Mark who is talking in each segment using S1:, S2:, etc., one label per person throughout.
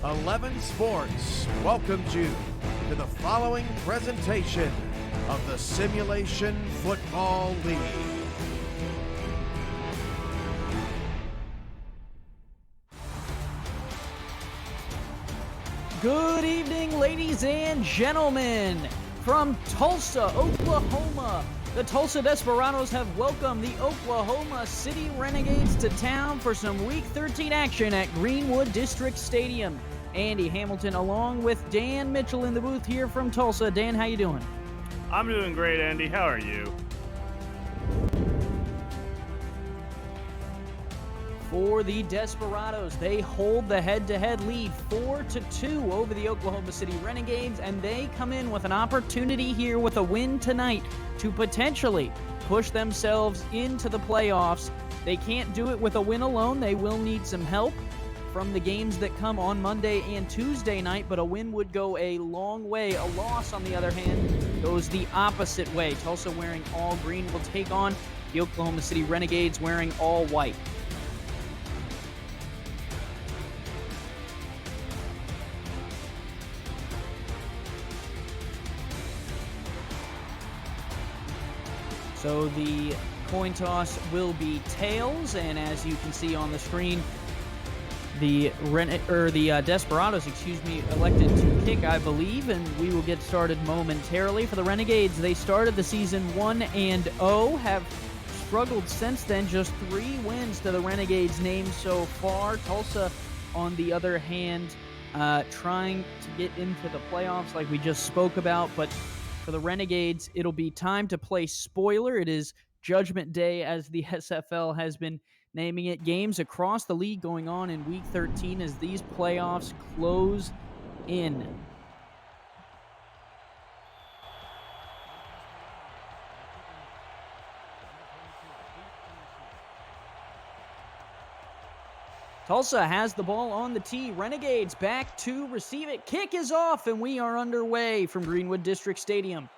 S1: 11 Sports welcomes you to the following presentation of the Simulation Football League.
S2: Good evening, ladies and gentlemen. From Tulsa, Oklahoma, the Tulsa Desperados have welcomed the Oklahoma City Renegades to town for some Week 13 action at Greenwood District Stadium. Andy Hamilton along with Dan Mitchell in the booth here from Tulsa. Dan, how you doing?
S3: I'm doing great, Andy. How are you?
S2: For the Desperados, they hold the head-to-head lead 4-2 over the Oklahoma City Renegades, and they come in with an opportunity here with a win tonight to potentially push themselves into the playoffs. They can't do it with a win alone. They will need some help from the games that come on Monday and Tuesday night, but a win would go a long way. A loss, on the other hand, goes the opposite way. Tulsa wearing all green will take on the Oklahoma City Renegades wearing all white. So the coin toss will be tails, and as you can see on the screen, the Desperados, elected to kick, I believe, and we will get started momentarily. For the Renegades, they started the season 1-0, have struggled since then, just 3 wins to the Renegades' name so far. Tulsa, on the other hand, trying to get into the playoffs like we just spoke about, but for the Renegades, it'll be time to play spoiler. It is Judgment Day, as the SFL has been naming it. Games across the league going on in Week 13 as these playoffs close in. Tulsa has the ball on the tee. Renegades back to receive it. Kick is off, and we are underway from Greenwood District Stadium.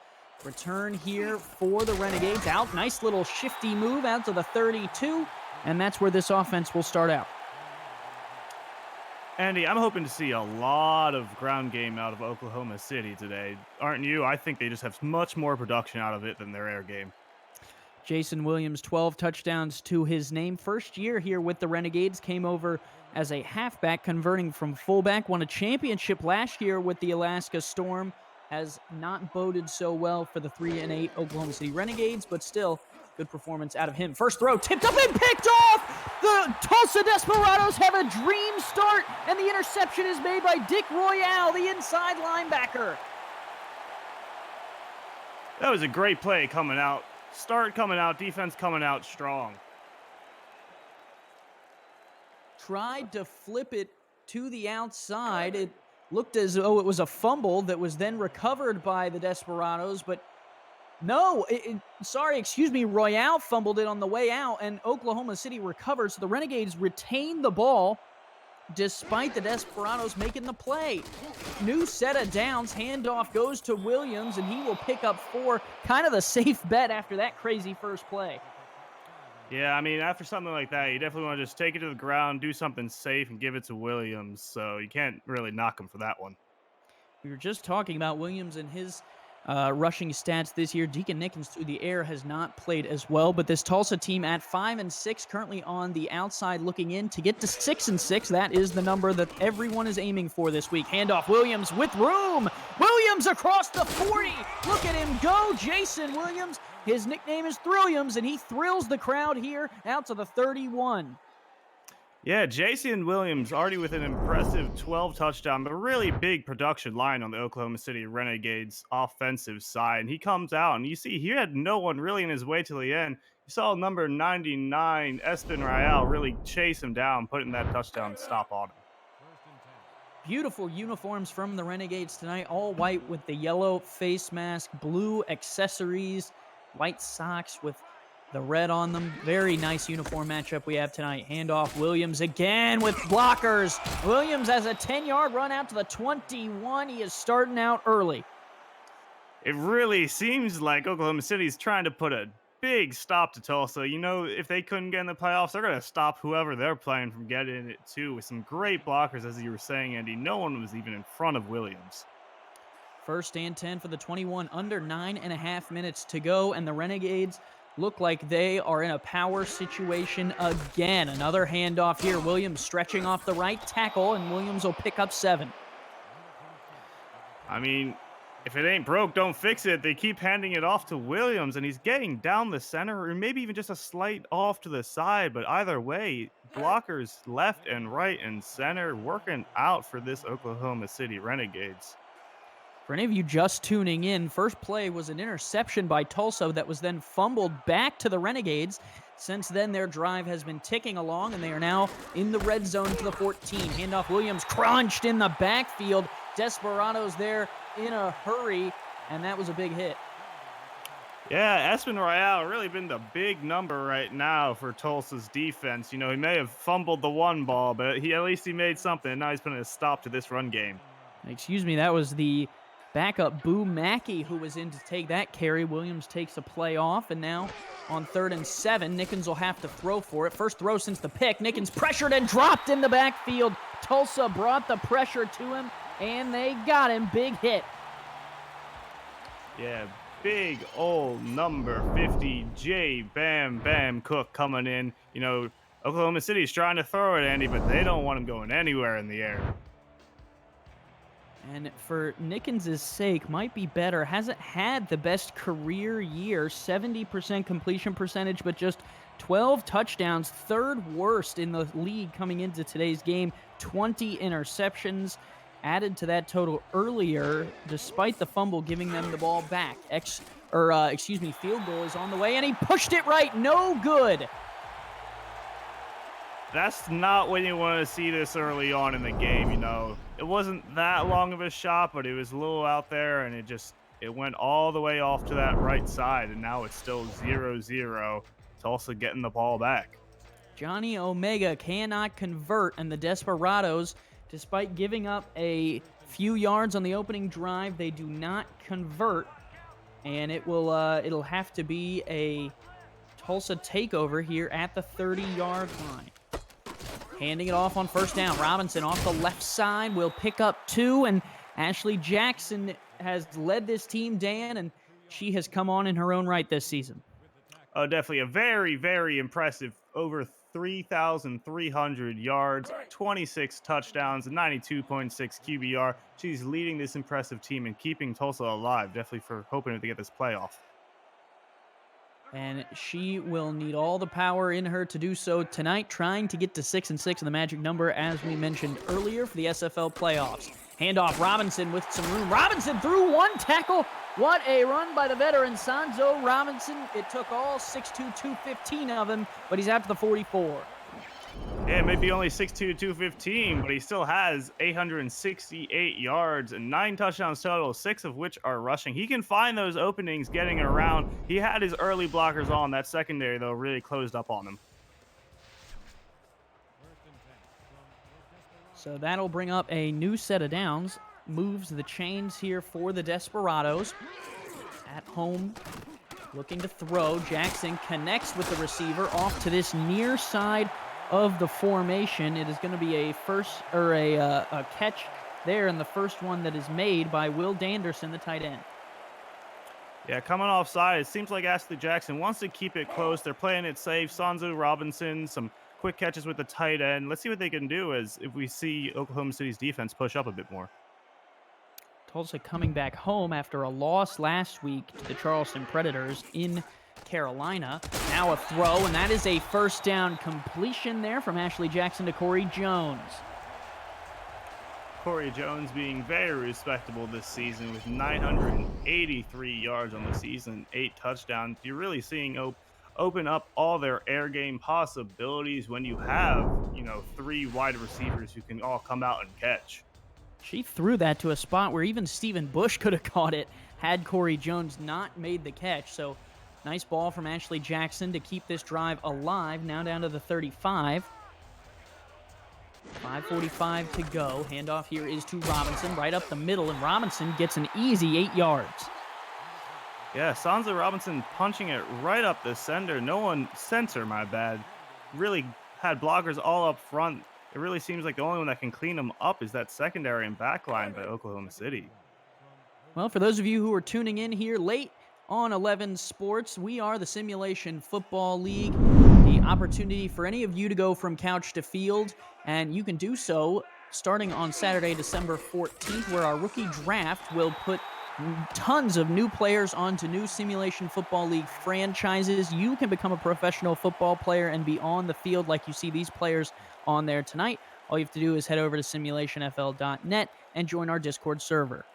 S2: Return here for the Renegades. Out, nice little shifty move out to the 32, and that's where this offense will start out.
S3: Andy, I'm hoping to see a lot of ground game out of Oklahoma City today. Aren't you? I think they just have much more production out of it than their air game.
S2: Jason Williams, 12 touchdowns to his name. First year here with the Renegades, came over as a halfback, converting from fullback. Won a championship last year with the Alaska Storm. Has not boded so well for the 3-8 Oklahoma City Renegades, but still, good performance out of him. First throw, tipped up and picked off! The Tulsa Desperados have a dream start, and the interception is made by Dick Royale, the inside linebacker.
S3: That was a great play coming out. Start coming out, defense coming out strong.
S2: Tried to flip it to the outside. It looked as though it was a fumble that was then recovered by the Desperados, but no, Royale fumbled it on the way out, and Oklahoma City recovers. So the Renegades retain the ball despite the Desperados making the play. New set of downs, handoff goes to Williams, and he will pick up 4. Kind of the safe bet after that crazy first play.
S3: Yeah, I mean, after something like that, you definitely want to just take it to the ground, do something safe, and give it to Williams. So you can't really knock him for that one.
S2: We were just talking about Williams and his rushing stats this year. Deacon Nickens through the air has not played as well, but this Tulsa team at 5-6, currently on the outside looking in to get to 6-6. That is the number that everyone is aiming for this week. Handoff, Williams with room. Williams across the 40. Look at him go, Jason Williams. His nickname is Thrilliams, and he thrills the crowd here out to the 31.
S3: Yeah, Jason Williams already with an impressive 12 touchdown, but really big production line on the Oklahoma City Renegades offensive side. And he comes out, and you see he had no one really in his way till the end. You saw number 99, S13 really chase him down, putting that touchdown stop on him.
S2: Beautiful uniforms from the Renegades tonight, all white with the yellow face mask, blue accessories, white socks with the red on them. Very nice uniform matchup we have tonight. Handoff, Williams again with blockers. Williams has a 10-yard run out to the 21. He is starting out early.
S3: It really seems like Oklahoma City is trying to put a big stop to Tulsa. You know, if they couldn't get in the playoffs, they're going to stop whoever they're playing from getting it too, with some great blockers, as you were saying, Andy. No one was even in front of Williams.
S2: First and 10 for the 21, under 9.5 minutes to go, and the Renegades look like they are in a power situation again. Another handoff here. Williams stretching off the right tackle, and Williams will pick up 7.
S3: I mean, if it ain't broke, don't fix it. They keep handing it off to Williams, and he's getting down the center, or maybe even just a slight off to the side. But either way, blockers left and right and center working out for this Oklahoma City Renegades.
S2: For any of you just tuning in, first play was an interception by Tulsa that was then fumbled back to the Renegades. Since then, their drive has been ticking along, and they are now in the red zone to the 14. Handoff Williams crunched in the backfield. Desperados there in a hurry, and that was a big hit.
S3: Yeah, Espen Royale really been the big number right now for Tulsa's defense. You know, he may have fumbled the one ball, but at least he made something, and now he's putting a stop to this run game.
S2: Excuse me, that was the backup Boo Mackey who was in to take that carry. Williams takes a play off, and now on 3rd and 7, Nickens will have to throw for it. First throw since the pick. Nickens pressured and dropped in the backfield. Tulsa brought the pressure to him, and they got him. Big hit.
S3: Yeah, big old number 50, J. Bam Bam Cook coming in. You know, Oklahoma City's trying to throw it, Andy, but they don't want him going anywhere in the air.
S2: And for Nickens' sake, might be better. Hasn't had the best career year, 70% completion percentage, but just 12 touchdowns, 3rd worst in the league coming into today's game. 20 interceptions added to that total earlier, despite the fumble giving them the ball back. Field goal is on the way, and he pushed it right. No good.
S3: That's not when you want to see this early on in the game, you know. It wasn't that long of a shot, but it was a little out there, and it went all the way off to that right side, and now it's still 0-0. Tulsa getting the ball back.
S2: Johnny Omega cannot convert, and the Desperados, despite giving up a few yards on the opening drive, they do not convert, and it'll have to be a Tulsa takeover here at the 30-yard line. Handing it off on first down. Robinson off the left side will pick up 2, and Ashley Jackson has led this team, Dan, and she has come on in her own right this season.
S3: Oh, definitely a very, very impressive, over 3,300 yards, 26 touchdowns, and 92.6 QBR. She's leading this impressive team and keeping Tulsa alive, definitely for hoping to get this playoff.
S2: And she will need all the power in her to do so tonight, trying to get to 6-6 in the magic number, as we mentioned earlier, for the SFL playoffs. Handoff Robinson with some room. Robinson threw one tackle. What a run by the veteran, Sanzo Robinson. It took all 6'2", 215 of him, but he's out to the 44.
S3: Yeah, maybe only 6'2", 215, but he still has 868 yards and 9 touchdowns total, 6 of which are rushing. He can find those openings getting around. He had his early blockers on. That secondary, though, really closed up on him.
S2: So that'll bring up a new set of downs. Moves the chains here for the Desperados. At home, looking to throw. Jackson connects with the receiver off to this near side of the formation. It is going to be a catch there, and the first one that is made by Will Danderson, the tight end.
S3: Yeah, coming offside, it seems like Ashley Jackson wants to keep it close. They're playing it safe. Sanzo Robinson, some quick catches with the tight end. Let's see what they can do as if we see Oklahoma City's defense push up a bit more.
S2: Tulsa coming back home after a loss last week to the Charleston Predators in Carolina. Now a throw, and that is a first down completion there from Ashley Jackson to Corey Jones.
S3: Corey Jones being very respectable this season with 983 yards on the season, 8 touchdowns. You're really seeing open up all their air game possibilities when you have, 3 wide receivers who can all come out and catch.
S2: She threw that to a spot where even Stephen Bush could have caught it had Corey Jones not made the catch. So nice ball from Ashley Jackson to keep this drive alive. Now down to the 35. 5:45 to go. Handoff here is to Robinson right up the middle, and Robinson gets an easy 8 yards.
S3: Yeah, Sansa Robinson punching it right up the center, my bad. Really had blockers all up front. It really seems like the only one that can clean them up is that secondary and back line by Oklahoma City.
S2: Well, for those of you who are tuning in here late on 11 Sports, we are the Simulation Football League. The opportunity for any of you to go from couch to field, and you can do so starting on Saturday, December 14th, where our rookie draft will put tons of new players onto new Simulation Football League franchises. You can become a professional football player and be on the field like you see these players on there tonight. All you have to do is head over to simulationfl.net and join our Discord server.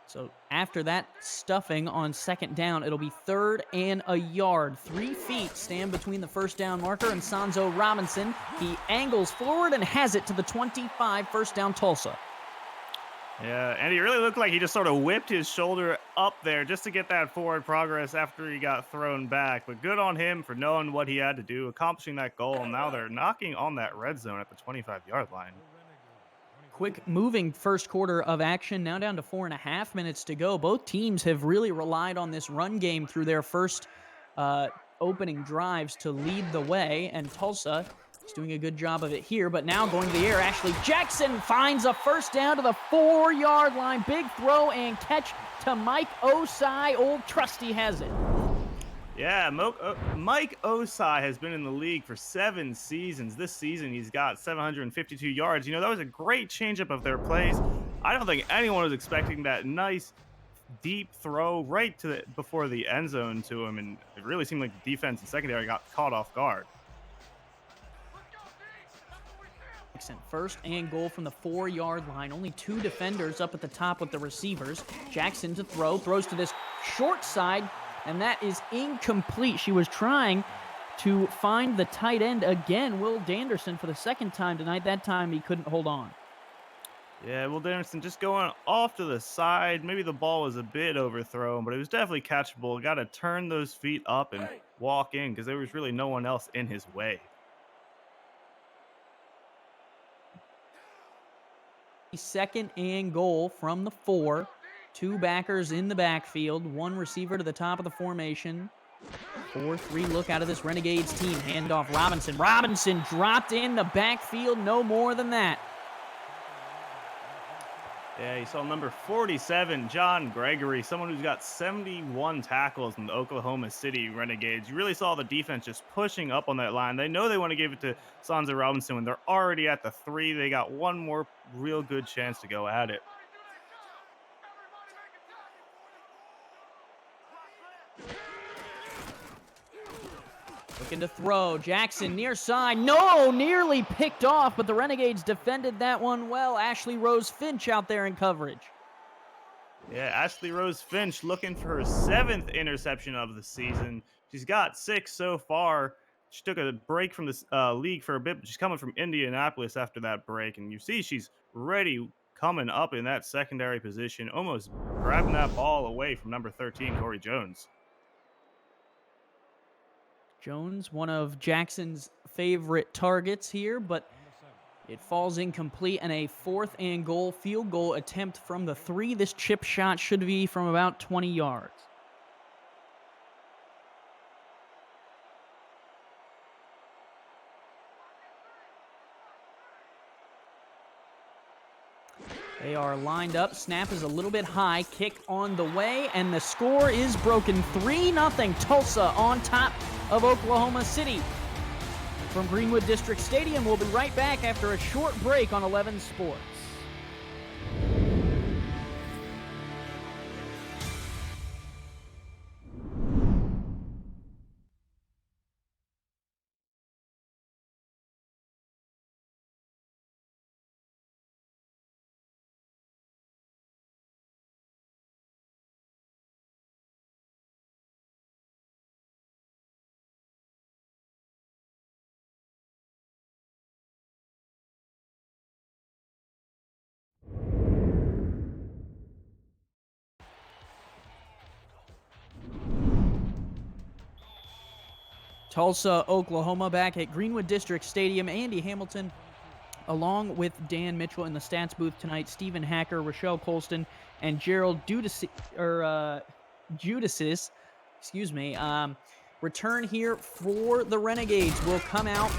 S2: So after that stuffing on second down, it'll be 3rd and a yard. 3 feet stand between the first down marker and Sanzo Robinson. He angles forward and has it to the 25, first down Tulsa.
S3: Yeah, and he really looked like he just sort of whipped his shoulder up there just to get that forward progress after he got thrown back. But good on him for knowing what he had to do, accomplishing that goal. And now they're knocking on that red zone at the 25-yard line.
S2: Quick moving first quarter of action, now down to 4.5 minutes to go. Both teams have really relied on this run game through their first opening drives to lead the way, and Tulsa is doing a good job of it here, but now going to the air, Ashley Jackson finds a first down to the 4-yard line. Big throw and catch to Mike Osai. Old Trusty has it.
S3: Yeah, Mike Osai has been in the league for 7 seasons. This season, he's got 752 yards. You know, that was a great changeup of their plays. I don't think anyone was expecting that nice, deep throw right to before the end zone to him, and it really seemed like the defense and secondary got caught off guard.
S2: First and goal from the 4-yard line. Only 2 defenders up at the top with the receivers. Jackson to throw, throws to this short side, and that is incomplete. She was trying to find the tight end again, Will Danderson, for the second time tonight. That time he couldn't hold on.
S3: Yeah, Will Danderson just going off to the side. Maybe the ball was a bit overthrown, but it was definitely catchable. Got to turn those feet up and walk in because there was really no one else in his way.
S2: Second and goal from the 4. 2 backers in the backfield. 1 receiver to the top of the formation. 4-3 look out of this Renegades team. Handoff Robinson. Robinson dropped in the backfield. No more than that.
S3: Yeah, you saw number 47, John Gregory, someone who's got 71 tackles in the Oklahoma City Renegades. You really saw the defense just pushing up on that line. They know they want to give it to Sansa Robinson when they're already at the 3. They got one more real good chance to go at it.
S2: Looking to throw. Jackson near side. No! Nearly picked off, but the Renegades defended that one well. Ashley Rose Finch out there in coverage.
S3: Yeah, Ashley Rose Finch looking for her 7th interception of the season. She's got 6 so far. She took a break from this league for a bit, but she's coming from Indianapolis after that break. And you see she's ready coming up in that secondary position, almost grabbing that ball away from number 13, Corey Jones.
S2: Jones, one of Jackson's favorite targets here, but it falls incomplete, and a 4th and goal field goal attempt from the 3. This chip shot should be from about 20 yards. They are lined up. Snap is a little bit high. Kick on the way, and the score is broken. 3-0 Tulsa on top of Oklahoma City. From Greenwood District Stadium, we'll be right back after a short break on 11 Sports. Tulsa, Oklahoma, back at Greenwood District Stadium. Andy Hamilton along with Dan Mitchell in the stats booth tonight, Stephen Hacker, Rochelle Colston, and Gerald Judicis, return here for the Renegades. Will come out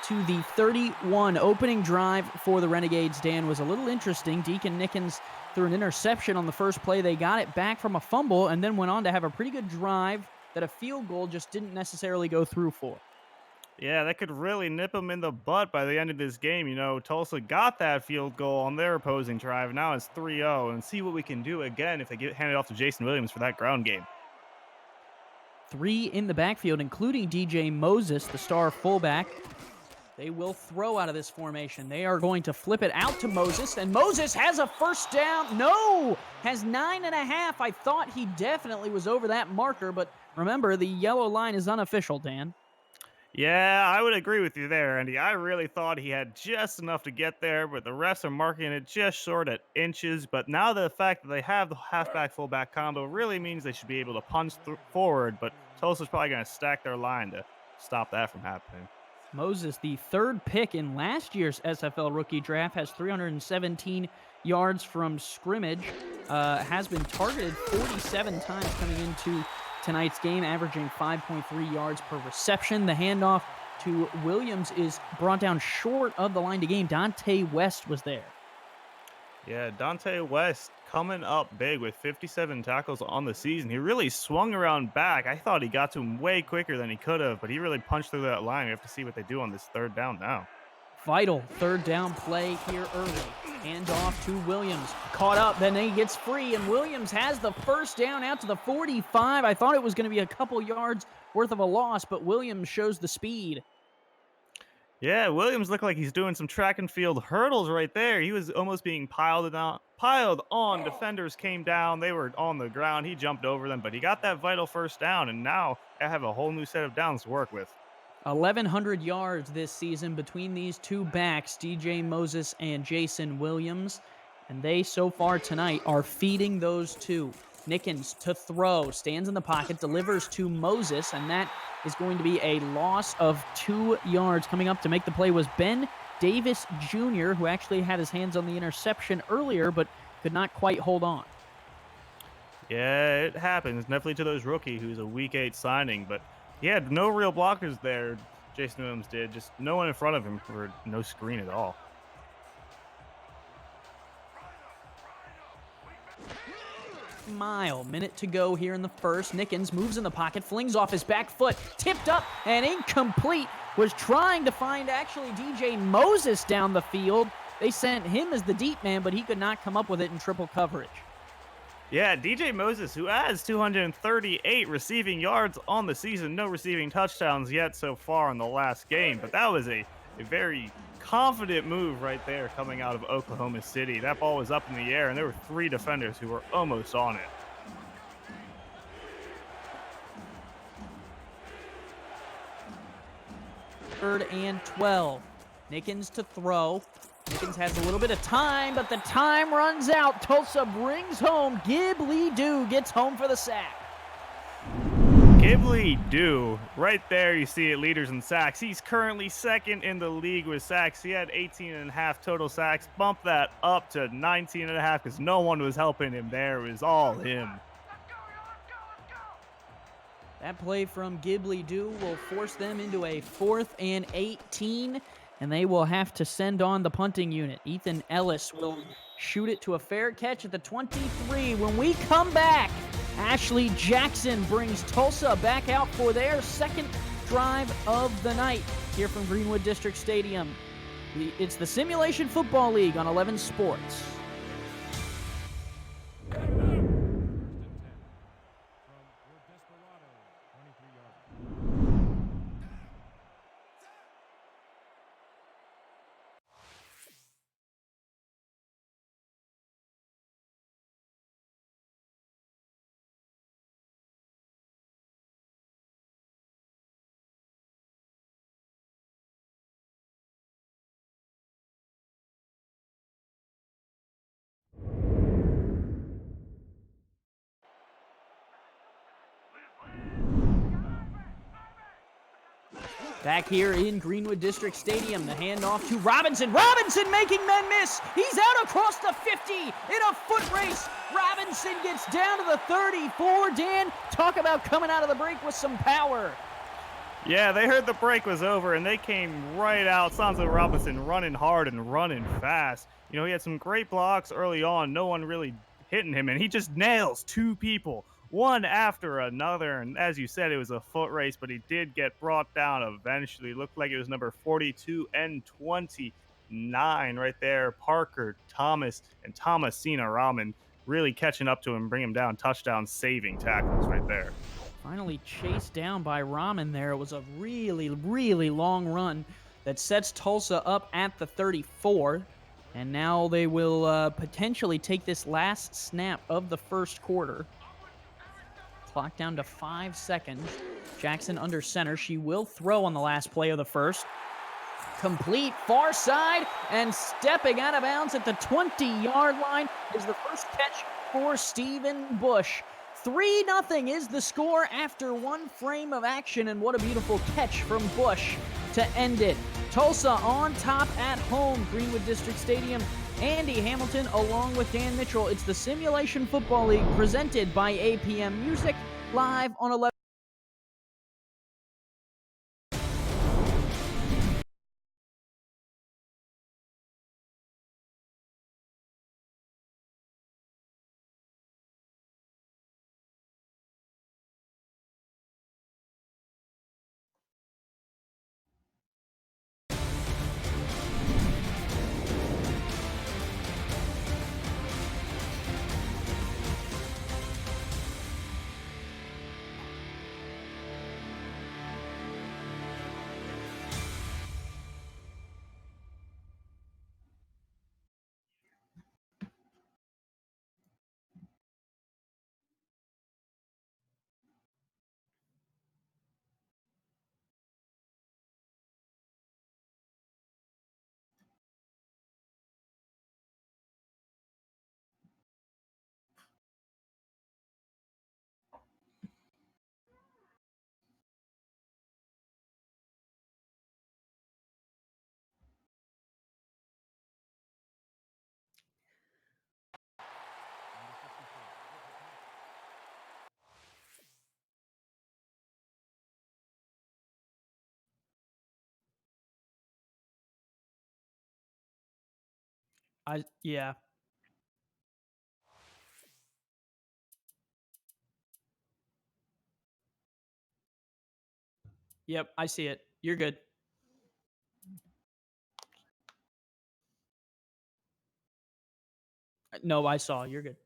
S2: to the 31 opening drive for the Renegades. Dan, was a little interesting. Deacon Nickens threw an interception on the first play. They got it back from a fumble and then went on to have a pretty good drive that a field goal just didn't necessarily go through for.
S3: Yeah, that could really nip them in the butt by the end of this game. You know, Tulsa got that field goal on their opposing drive. Now it's 3-0, and see what we can do again if they get handed off to Jason Williams for that ground game.
S2: 3 in the backfield, including DJ Moses, the star fullback. They will throw out of this formation. They are going to flip it out to Moses, and Moses has a first down. No! Has 9.5. I thought he definitely was over that marker, but remember, the yellow line is unofficial, Dan.
S3: Yeah, I would agree with you there, Andy. I really thought he had just enough to get there, but the refs are marking it just short at inches. But now the fact that they have the halfback fullback combo really means they should be able to punch forward, but Tulsa's probably going to stack their line to stop that from happening.
S2: Moses, the third pick in last year's SFL rookie draft, has 317 yards from scrimmage, has been targeted 47 times coming into tonight's game, averaging 5.3 yards per reception. The handoff to Williams is brought down short of the line to gain. Dante West was there.
S3: Yeah, Dante West coming up big with 57 tackles on the season. He really swung around back. I thought he got to him way quicker than he could have, but he really punched through that line. We have to see what they do on this third down now.
S2: Vital third down play here early. Hand off to Williams. Caught up, then he gets free, and Williams has the first down out to the 45. I thought it was going to be a couple yards worth of a loss, but Williams shows the speed.
S3: Yeah, Williams looked like he's doing some track and field hurdles right there. He was almost being piled on. Defenders came down. They were on the ground. He jumped over them, but he got that vital first down, and now I have a whole new set of downs to work with.
S2: 1,100 yards this season between these two backs, DJ Moses and Jason Williams. And they, so far tonight, are feeding those two. Nickens to throw, stands in the pocket, delivers to Moses, and that is going to be a loss of 2 yards. Coming up to make the play was Ben Davis Jr., who actually had his hands on the interception earlier, but could not quite hold on.
S3: Yeah, it happens. Definitely to those rookie who's a week 8 signing, but he had no real blockers there. Jason Williams did. Just no one in front of him for no screen at all.
S2: Minute to go here in the first. Nickens moves in the pocket, flings off his back foot, tipped up and incomplete. Was trying to find actually DJ Moses down the field. They sent him as the deep man, but he could not come up with it in triple coverage.
S3: Yeah, DJ Moses, who has 238 receiving yards on the season, no receiving touchdowns yet so far in the last game, but that was a very confident move right there coming out of Oklahoma City. That ball was up in the air, and there were 3 defenders who were almost on it.
S2: Third and 12. Nickens to throw. Nickens has a little bit of time, but the time runs out. Tulsa brings home. Ghibli Dew gets home for the sack.
S3: Ghibli Dew, right there you see it, leaders in sacks. He's currently second in the league with sacks. He had 18.5 total sacks. Bump that up to 19.5 because no one was helping him there. It was all him.
S2: That play from Ghibli Dew will force them into a 4th and 18, and they will have to send on the punting unit. Ethan Ellis will shoot it to a fair catch at the 23. When we come back, Ashley Jackson brings Tulsa back out for their second drive of the night here from Greenwood District Stadium. It's the Simulation Football League on 11 Sports. Back here in Greenwood District Stadium, the handoff to Robinson. Robinson making men miss. He's out across the 50 in a foot race. Robinson gets down to the 34. Dan, talk about coming out of the break with some power.
S3: Yeah, they heard the break was over, and they came right out. Sanzo Robinson running hard and running fast. You know, he had some great blocks early on. No one really hitting him, and he just nails two people, one after another. And as you said, it was a foot race, but he did get brought down eventually. Looked like it was number 42 and 29 right there. Parker Thomas and Thomasina Rahman really catching up to him, bring him down. Touchdown saving tackles right there.
S2: Finally chased down by Rahman there. It was a really, really long run that sets Tulsa up at the 34. And now they will potentially take this last snap of the first quarter. Clock down to 5 seconds. Jackson under center. She will throw on the last play of the first. Complete far side, and stepping out of bounds at the 20-yard line is the first catch for Stephen Bush. 3-0 is the score after one frame of action, and what a beautiful catch from Bush to end it. Tulsa on top at home, Greenwood District Stadium. Andy Hamilton along with Dan Mitchell. It's the Simulation Football League presented by APM Music, live on 11. Yeah. Yep, I see it. You're good. No, I saw. You're good.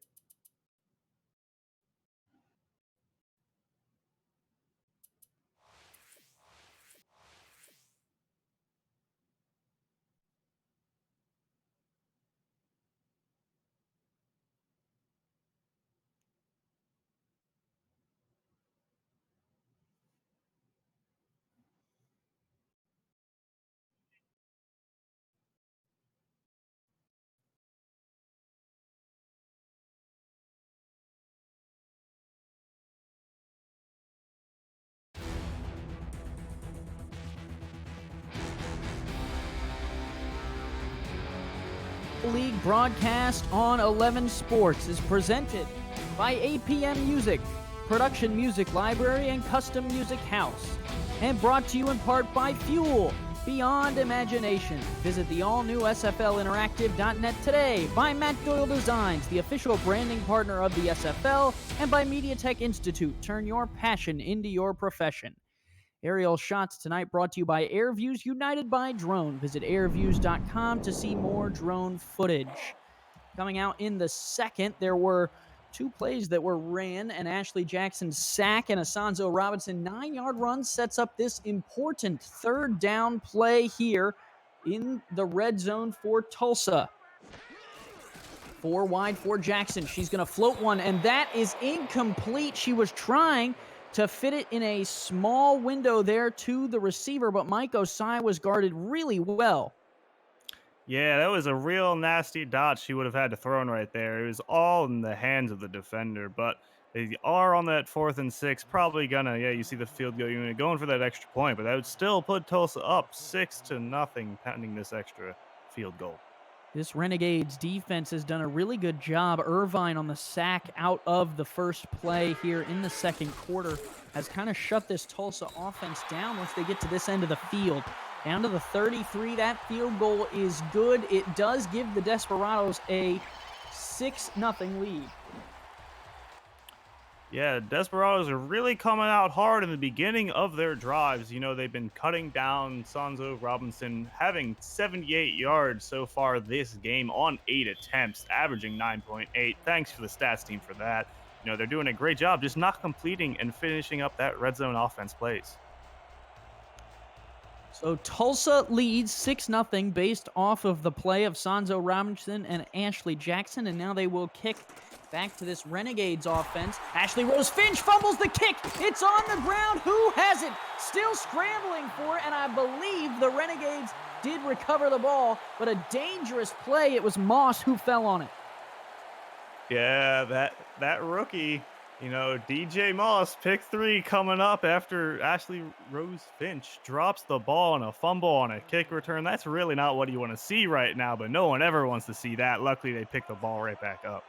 S2: League broadcast on 11 Sports is presented by APM Music, Production Music Library and Custom Music House, and brought to you in part by Fuel, Beyond Imagination. Visit the all-new SFLinteractive.net today, by Matt Doyle Designs, the official branding partner of the SFL, and by MediaTek Institute. Turn your passion into your profession. Aerial shots tonight brought to you by AirViews United by Drone. Visit airviews.com to see more drone footage. Coming out in the second, there were two plays that were ran, and Ashley Jackson's sack and Asanzo Robinson 9-yard run sets up this important third down play here in the red zone for Tulsa. 4 wide for Jackson. She's going to float one, and that is incomplete. She was trying to fit it in a small window there to the receiver, but Mike Osai was guarded really well.
S3: Yeah, that was a real nasty dot she would have had to throw in right there. It was all in the hands of the defender, but They are on that 4th and 6, probably gonna, yeah, you see the field goal unit going for that extra point, but that would still put Tulsa up 6-0 pending this extra field goal.
S2: This Renegades defense has done a really good job. Irvine on the sack out of the first play here in the second quarter has kind of shut this Tulsa offense down once they get to this end of the field. Down to the 33, that field goal is good. It does give the Desperados a 6-0 lead.
S3: Yeah, Desperados are really coming out hard in the beginning of their drives. You know, they've been cutting down Sonzo Robinson, having 78 yards so far this game on 8 attempts, averaging 9.8. Thanks for the stats team for that. You know, they're doing a great job just not completing and finishing up that red zone offense plays.
S2: So Tulsa leads 6-0 based off of the play of Sonzo Robinson and Ashley Jackson, and now they will kick back to this Renegades offense. Ashley Rose Finch fumbles the kick. It's on the ground. Who has it? Still scrambling for it, and I believe the Renegades did recover the ball, but a dangerous play. It was Moss who fell on it.
S3: Yeah, that rookie, you know, DJ Moss, pick 3 coming up after Ashley Rose Finch drops the ball on a fumble on a kick return. That's really not what you want to see right now, but no one ever wants to see that. Luckily, they picked the ball right back up.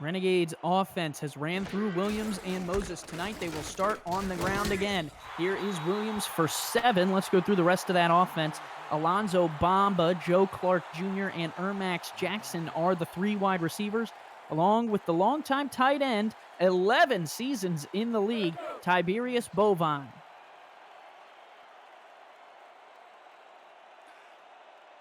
S2: Renegades offense has ran through Williams and Moses. Tonight they will start on the ground again. Here is Williams for 7. Let's go through the rest of that offense. Alonzo Bamba, Joe Clark Jr., and Ermax Jackson are the 3 wide receivers, along with the longtime tight end, 11 seasons in the league, Tiberius Bovine.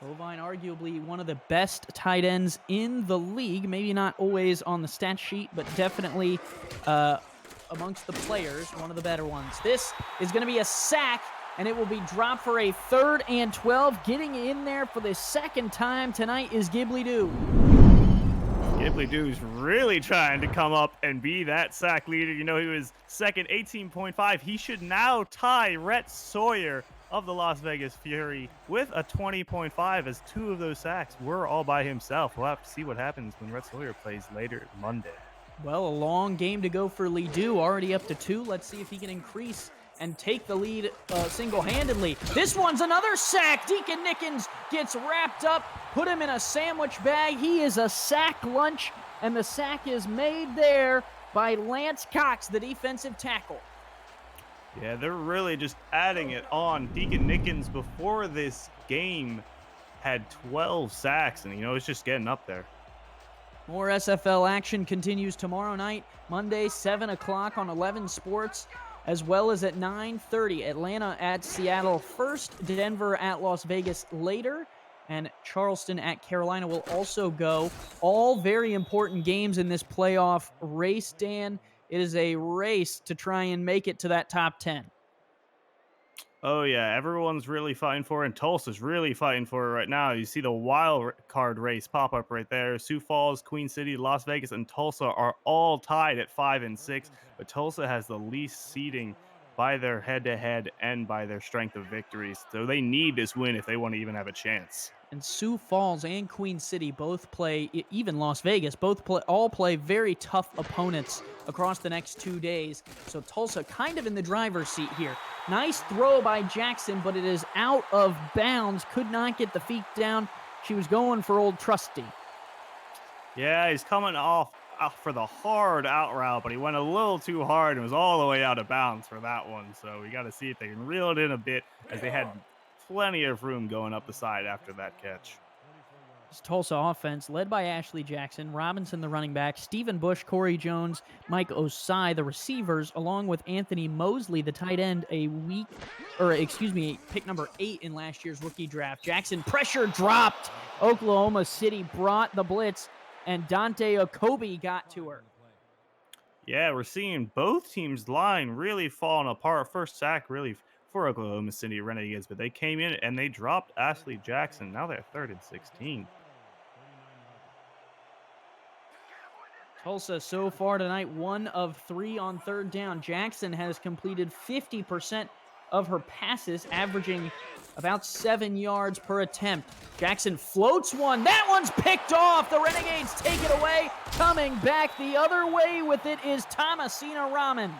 S2: Bovine, arguably one of the best tight ends in the league. Maybe not always on the stat sheet, but definitely amongst the players, one of the better ones. This is going to be a sack, and it will be dropped for a 3rd and 12. Getting in there for the second time tonight is Ghibli Doo.
S3: Ghibli Doo's really trying to come up and be that sack leader. You know, he was second, 18.5. He should now tie Rhett Sawyer of the Las Vegas Fury with a 20.5, as 2 of those sacks were all by himself. We'll have to see what happens when Rhett Sawyer plays later Monday.
S2: Well, a long game to go for Ledoux, already up to 2. Let's see if he can increase and take the lead single-handedly. This one's another sack. Deacon Nickens gets wrapped up, put him in a sandwich bag. He is a sack lunch, and the sack is made there by Lance Cox, the defensive tackle.
S3: Yeah, they're really just adding it on. Deacon Nickens before this game had 12 sacks, and, you know, it's just getting up there.
S2: More SFL action continues tomorrow night, Monday, 7 o'clock on 11 Sports, as well as at 9:30, Atlanta at Seattle first, Denver at Las Vegas later, and Charleston at Carolina will also go. All very important games in this playoff race, Dan. It is a race to try and make it to that top 10.
S3: Oh, yeah, everyone's really fighting for it, and Tulsa's really fighting for it right now. You see the wild card race pop up right there. Sioux Falls, Queen City, Las Vegas, and Tulsa are all tied at 5 and 6, but Tulsa has the least seeding by their head-to-head and by their strength of victories. So they need this win if they want to even have a chance.
S2: And Sioux Falls and Queen City both play, even Las Vegas, all play very tough opponents across the next 2 days. So Tulsa kind of in the driver's seat here. Nice throw by Jackson, but it is out of bounds. Could not get the feet down. She was going for old Trusty.
S3: Yeah, he's coming off for the hard out route, but he went a little too hard and was all the way out of bounds for that one. So we got to see if they can reel it in a bit, as they had plenty of room going up the side after that catch.
S2: This Tulsa offense, led by Ashley Jackson, Robinson, the running back, Stephen Bush, Corey Jones, Mike Osai, the receivers, along with Anthony Mosley, the tight end, pick number 8 in last year's rookie draft. Jackson, pressure dropped. Oklahoma City brought the blitz, and Dante Okobe got to her.
S3: Yeah, we're seeing both teams' line really falling apart. First sack really for Oklahoma City Renegades, but they came in and they dropped Ashley Jackson. Now they're 3rd and 16.
S2: Tulsa so far tonight, 1 of 3 on 3rd down. Jackson has completed 50% of her passes, averaging about 7 yards per attempt. Jackson floats one. That one's picked off. The Renegades take it away. Coming back the other way with it is Thomasina Raman.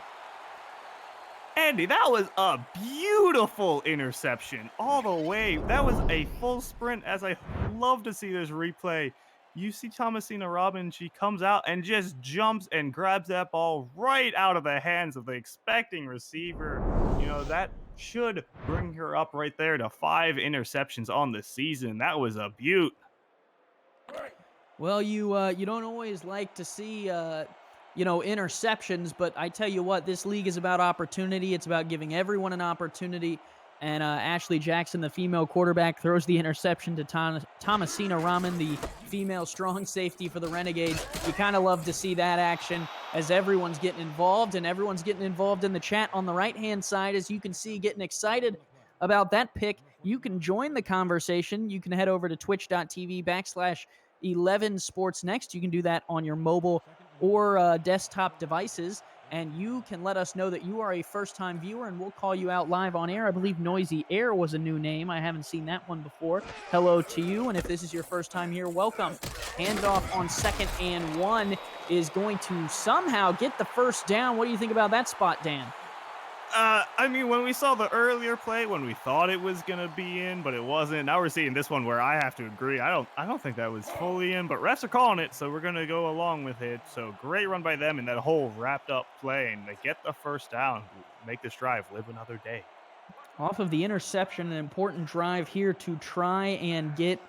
S3: Andy, that was a beautiful interception all the way. That was a full sprint, as I love to see this replay. You see Thomasina Robin, she comes out and just jumps and grabs that ball right out of the hands of the expecting receiver. You know, that should bring her up right there to 5 interceptions on the season. That was a beaut.
S2: Well, you don't always like to see interceptions, but I tell you what, this league is about opportunity. It's about giving everyone an opportunity. And Ashley Jackson, the female quarterback, throws the interception to Thomasina Raman, the female strong safety for the Renegades. You kind of love to see that action as everyone's getting involved, and everyone's getting involved in the chat on the right-hand side, as you can see, getting excited about that pick. You can join the conversation. You can head over to twitch.tv/11sportsnext. You can do that on your mobile or desktop devices, and you can let us know that you are a first-time viewer, and we'll call you out live on air. I believe Noisy Air was a new name. I haven't seen that one before. Hello to you, and if this is your first time here, welcome. Handoff on 2nd and 1 is going to somehow get the first down. What do you think about that spot, Dan?
S3: I mean, when we saw the earlier play, when we thought it was gonna be in, but it wasn't. Now we're seeing this one where I have to agree. I don't think that was fully in, but refs are calling it, so we're gonna go along with it. So great run by them in that whole wrapped up play, and they get the first down, make this drive live another day.
S2: Off of the interception, an important drive here to try and get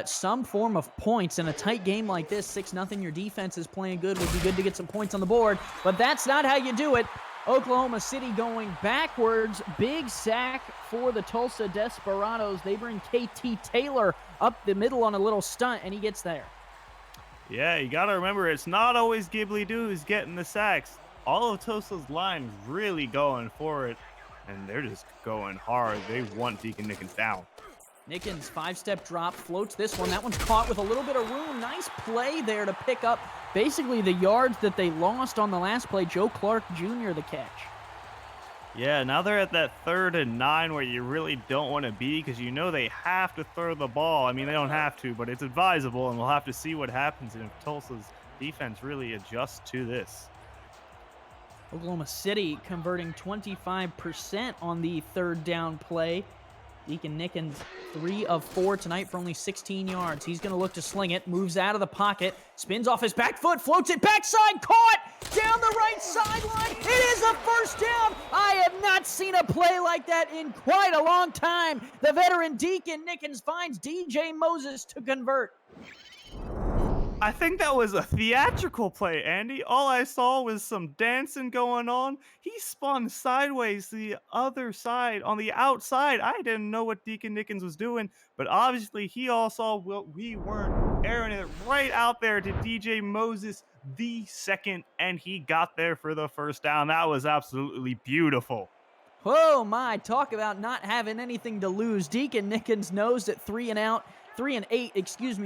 S2: some form of points in a tight game like this. 6-0, your defense is playing good. Would be good to get some points on the board, but that's not how you do it. Oklahoma City going backwards. Big sack for the Tulsa Desperados. They bring KT Taylor up the middle on a little stunt, and he gets there.
S3: Yeah, you got to remember, it's not always Ghibli Doo who's getting the sacks. All of Tulsa's line really going for it, and they're just going hard. They want Deacon Nickens down.
S2: Nickens, 5-step drop, floats this one. That one's caught with a little bit of room. Nice play there to pick up basically the yards that they lost on the last play. Joe Clark Jr. the catch.
S3: Yeah, now they're at that 3rd and 9 where you really don't want to be, because you know they have to throw the ball. I mean, they don't have to, but it's advisable, and we'll have to see what happens and if Tulsa's defense really adjusts to this.
S2: Oklahoma City converting 25% on the 3rd down play. Deacon Nickens, 3 of 4 tonight for only 16 yards. He's going to look to sling it, moves out of the pocket, spins off his back foot, floats it backside, caught down the right sideline. It is a first down. I have not seen a play like that in quite a long time. The veteran Deacon Nickens finds DJ Moses to convert.
S3: I think that was a theatrical play, Andy. All I saw was some dancing going on. He spun sideways to the other side, on the outside. I didn't know what Deacon Nickens was doing, but obviously he all saw what we weren't, airing it right out there to DJ Moses, the second, and he got there for the first down. That was absolutely beautiful.
S2: Oh my, talk about not having anything to lose. Deacon Nickens knows that 3 and 8,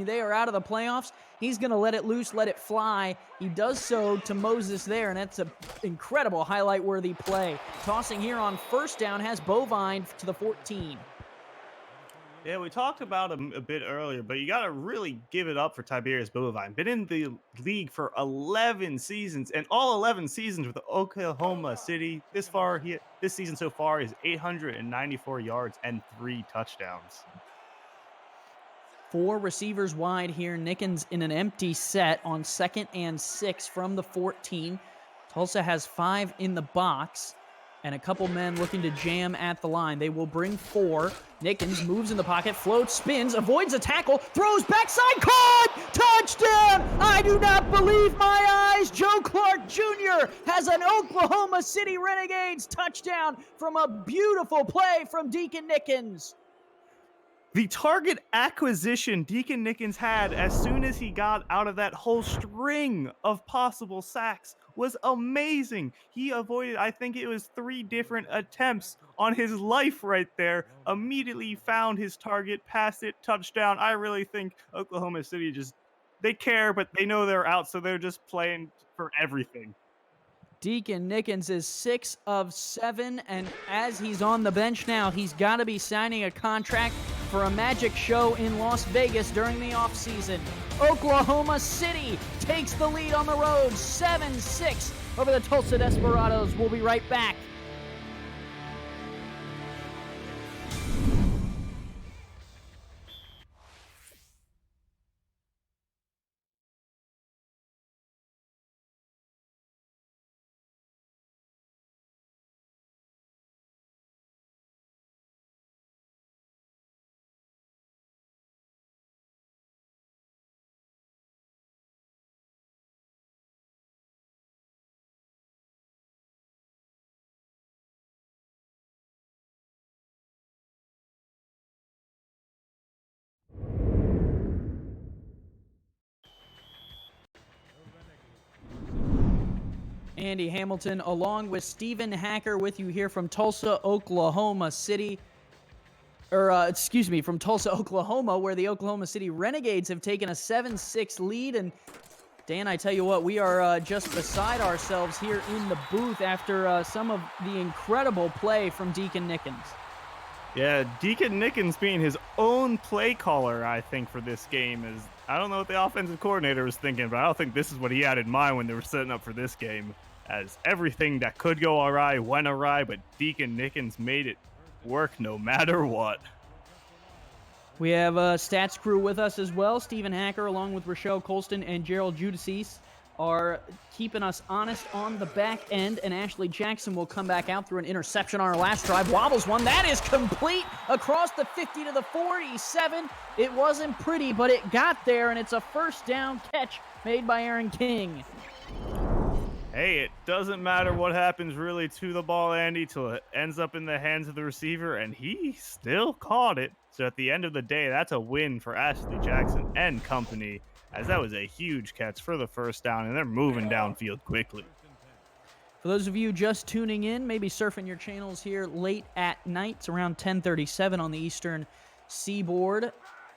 S2: they are out of the playoffs. He's going to let it loose, let it fly. He does so to Moses there, and that's an incredible highlight-worthy play. Tossing here on first down has Bovine to the 14.
S3: Yeah, we talked about him a bit earlier, but you got to really give it up for Tiberius Bovine. Been in the league for 11 seasons, and all 11 seasons with Oklahoma City. This season so far is 894 yards and 3 touchdowns.
S2: 4 receivers wide here. Nickens in an empty set on 2nd and 6 from the 14. Tulsa has 5 in the box and a couple men looking to jam at the line. They will bring 4. Nickens moves in the pocket, floats, spins, avoids a tackle, throws backside, caught! Touchdown! I do not believe my eyes. Joe Clark Jr. has an Oklahoma City Renegades touchdown from a beautiful play from Deacon Nickens.
S3: The target acquisition Deacon Nickens had as soon as he got out of that whole string of possible sacks was amazing. He avoided, I think it was 3 different attempts on his life right there. Immediately found his target, passed it, touchdown. I really think Oklahoma City they care, but they know they're out, so they're just playing for everything.
S2: Deacon Nickens is 6 of 7, and as he's on the bench now, he's got to be signing a contract for a magic show in Las Vegas during the offseason. Oklahoma City takes the lead on the road, 7-6 over the Tulsa Desperados. We'll be right back. Andy Hamilton, along with Stephen Hacker, with you here from Tulsa, Oklahoma City. From Tulsa, Oklahoma, where the Oklahoma City Renegades have taken a 7-6 lead. And Dan, I tell you what, we are just beside ourselves here in the booth after some of the incredible play from Deacon Nickens.
S3: Yeah, Deacon Nickens being his own play caller, I think, for this game is, I don't know what the offensive coordinator was thinking, but I don't think this is what he had in mind when they were setting up for this game. As everything that could go awry went awry, but Deacon Nickens made it work no matter what.
S2: We have a stats crew with us as well. Stephen Hacker, along with Rochelle Colston and Gerald Judices, are keeping us honest on the back end, and Ashley Jackson will come back out through an interception on our last drive. Wobbles one. That is complete across the 50 to the 47. It wasn't pretty, but it got there, and it's a first down catch made by Aaron King.
S3: Hey, it doesn't matter what happens really to the ball, Andy, till it ends up in the hands of the receiver, and he still caught it. So at the end of the day, that's a win for Ashley Jackson and company, as that was a huge catch for the first down, and they're moving downfield quickly.
S2: For those of you just tuning in, maybe surfing your channels here late at night, it's around 10:37 on the Eastern Seaboard.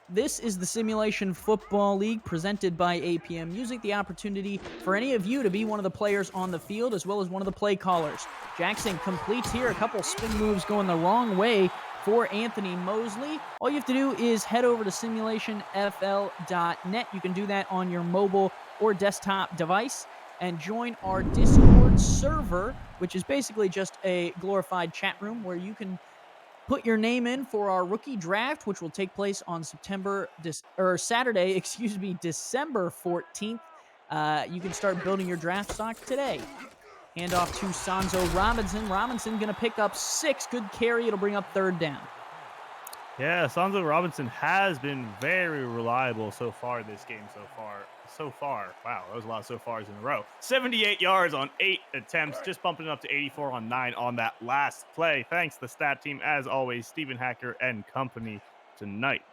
S2: This is the Simulation Football League presented by APM Music, the opportunity for any of you to be one of the players on the field as well as one of the play callers. Jackson completes here, a couple spin moves going the wrong way for Anthony Mosley. All you have to do is head over to simulationfl.net. You can do that on your mobile or desktop device and join our Discord server, which is basically just a glorified chat room where you can put your name in for our rookie draft, which will take place on December 14th. You can start building your draft stock today. Hand off to Sanzo Robinson. Robinson going to pick up 6. Good carry. It'll bring up third down.
S3: Yeah, Sanzo Robinson has been very reliable so far this game so far. Wow, that was a lot of so fars in a row. 78 yards on 8 attempts, just bumping it up to 84 on 9 on that last play. Thanks to the stat team, as always, Stephen Hacker and company tonight.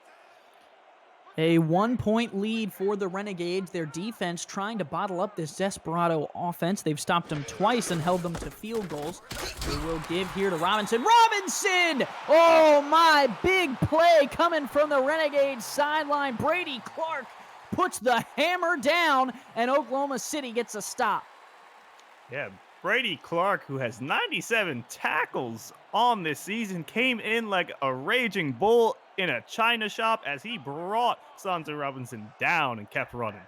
S2: A 1-point lead for the Renegades. Their defense trying to bottle up this Desperado offense. They've stopped them twice and held them to field goals. They will give here to Robinson. Robinson! Oh my, big play coming from the Renegades sideline. Brady Clark puts the hammer down, and Oklahoma City gets a stop.
S3: Yeah, Brady Clark, who has 97 tackles on this season, came in like a raging bull in a china shop as he brought Sanzo Robinson down and kept running.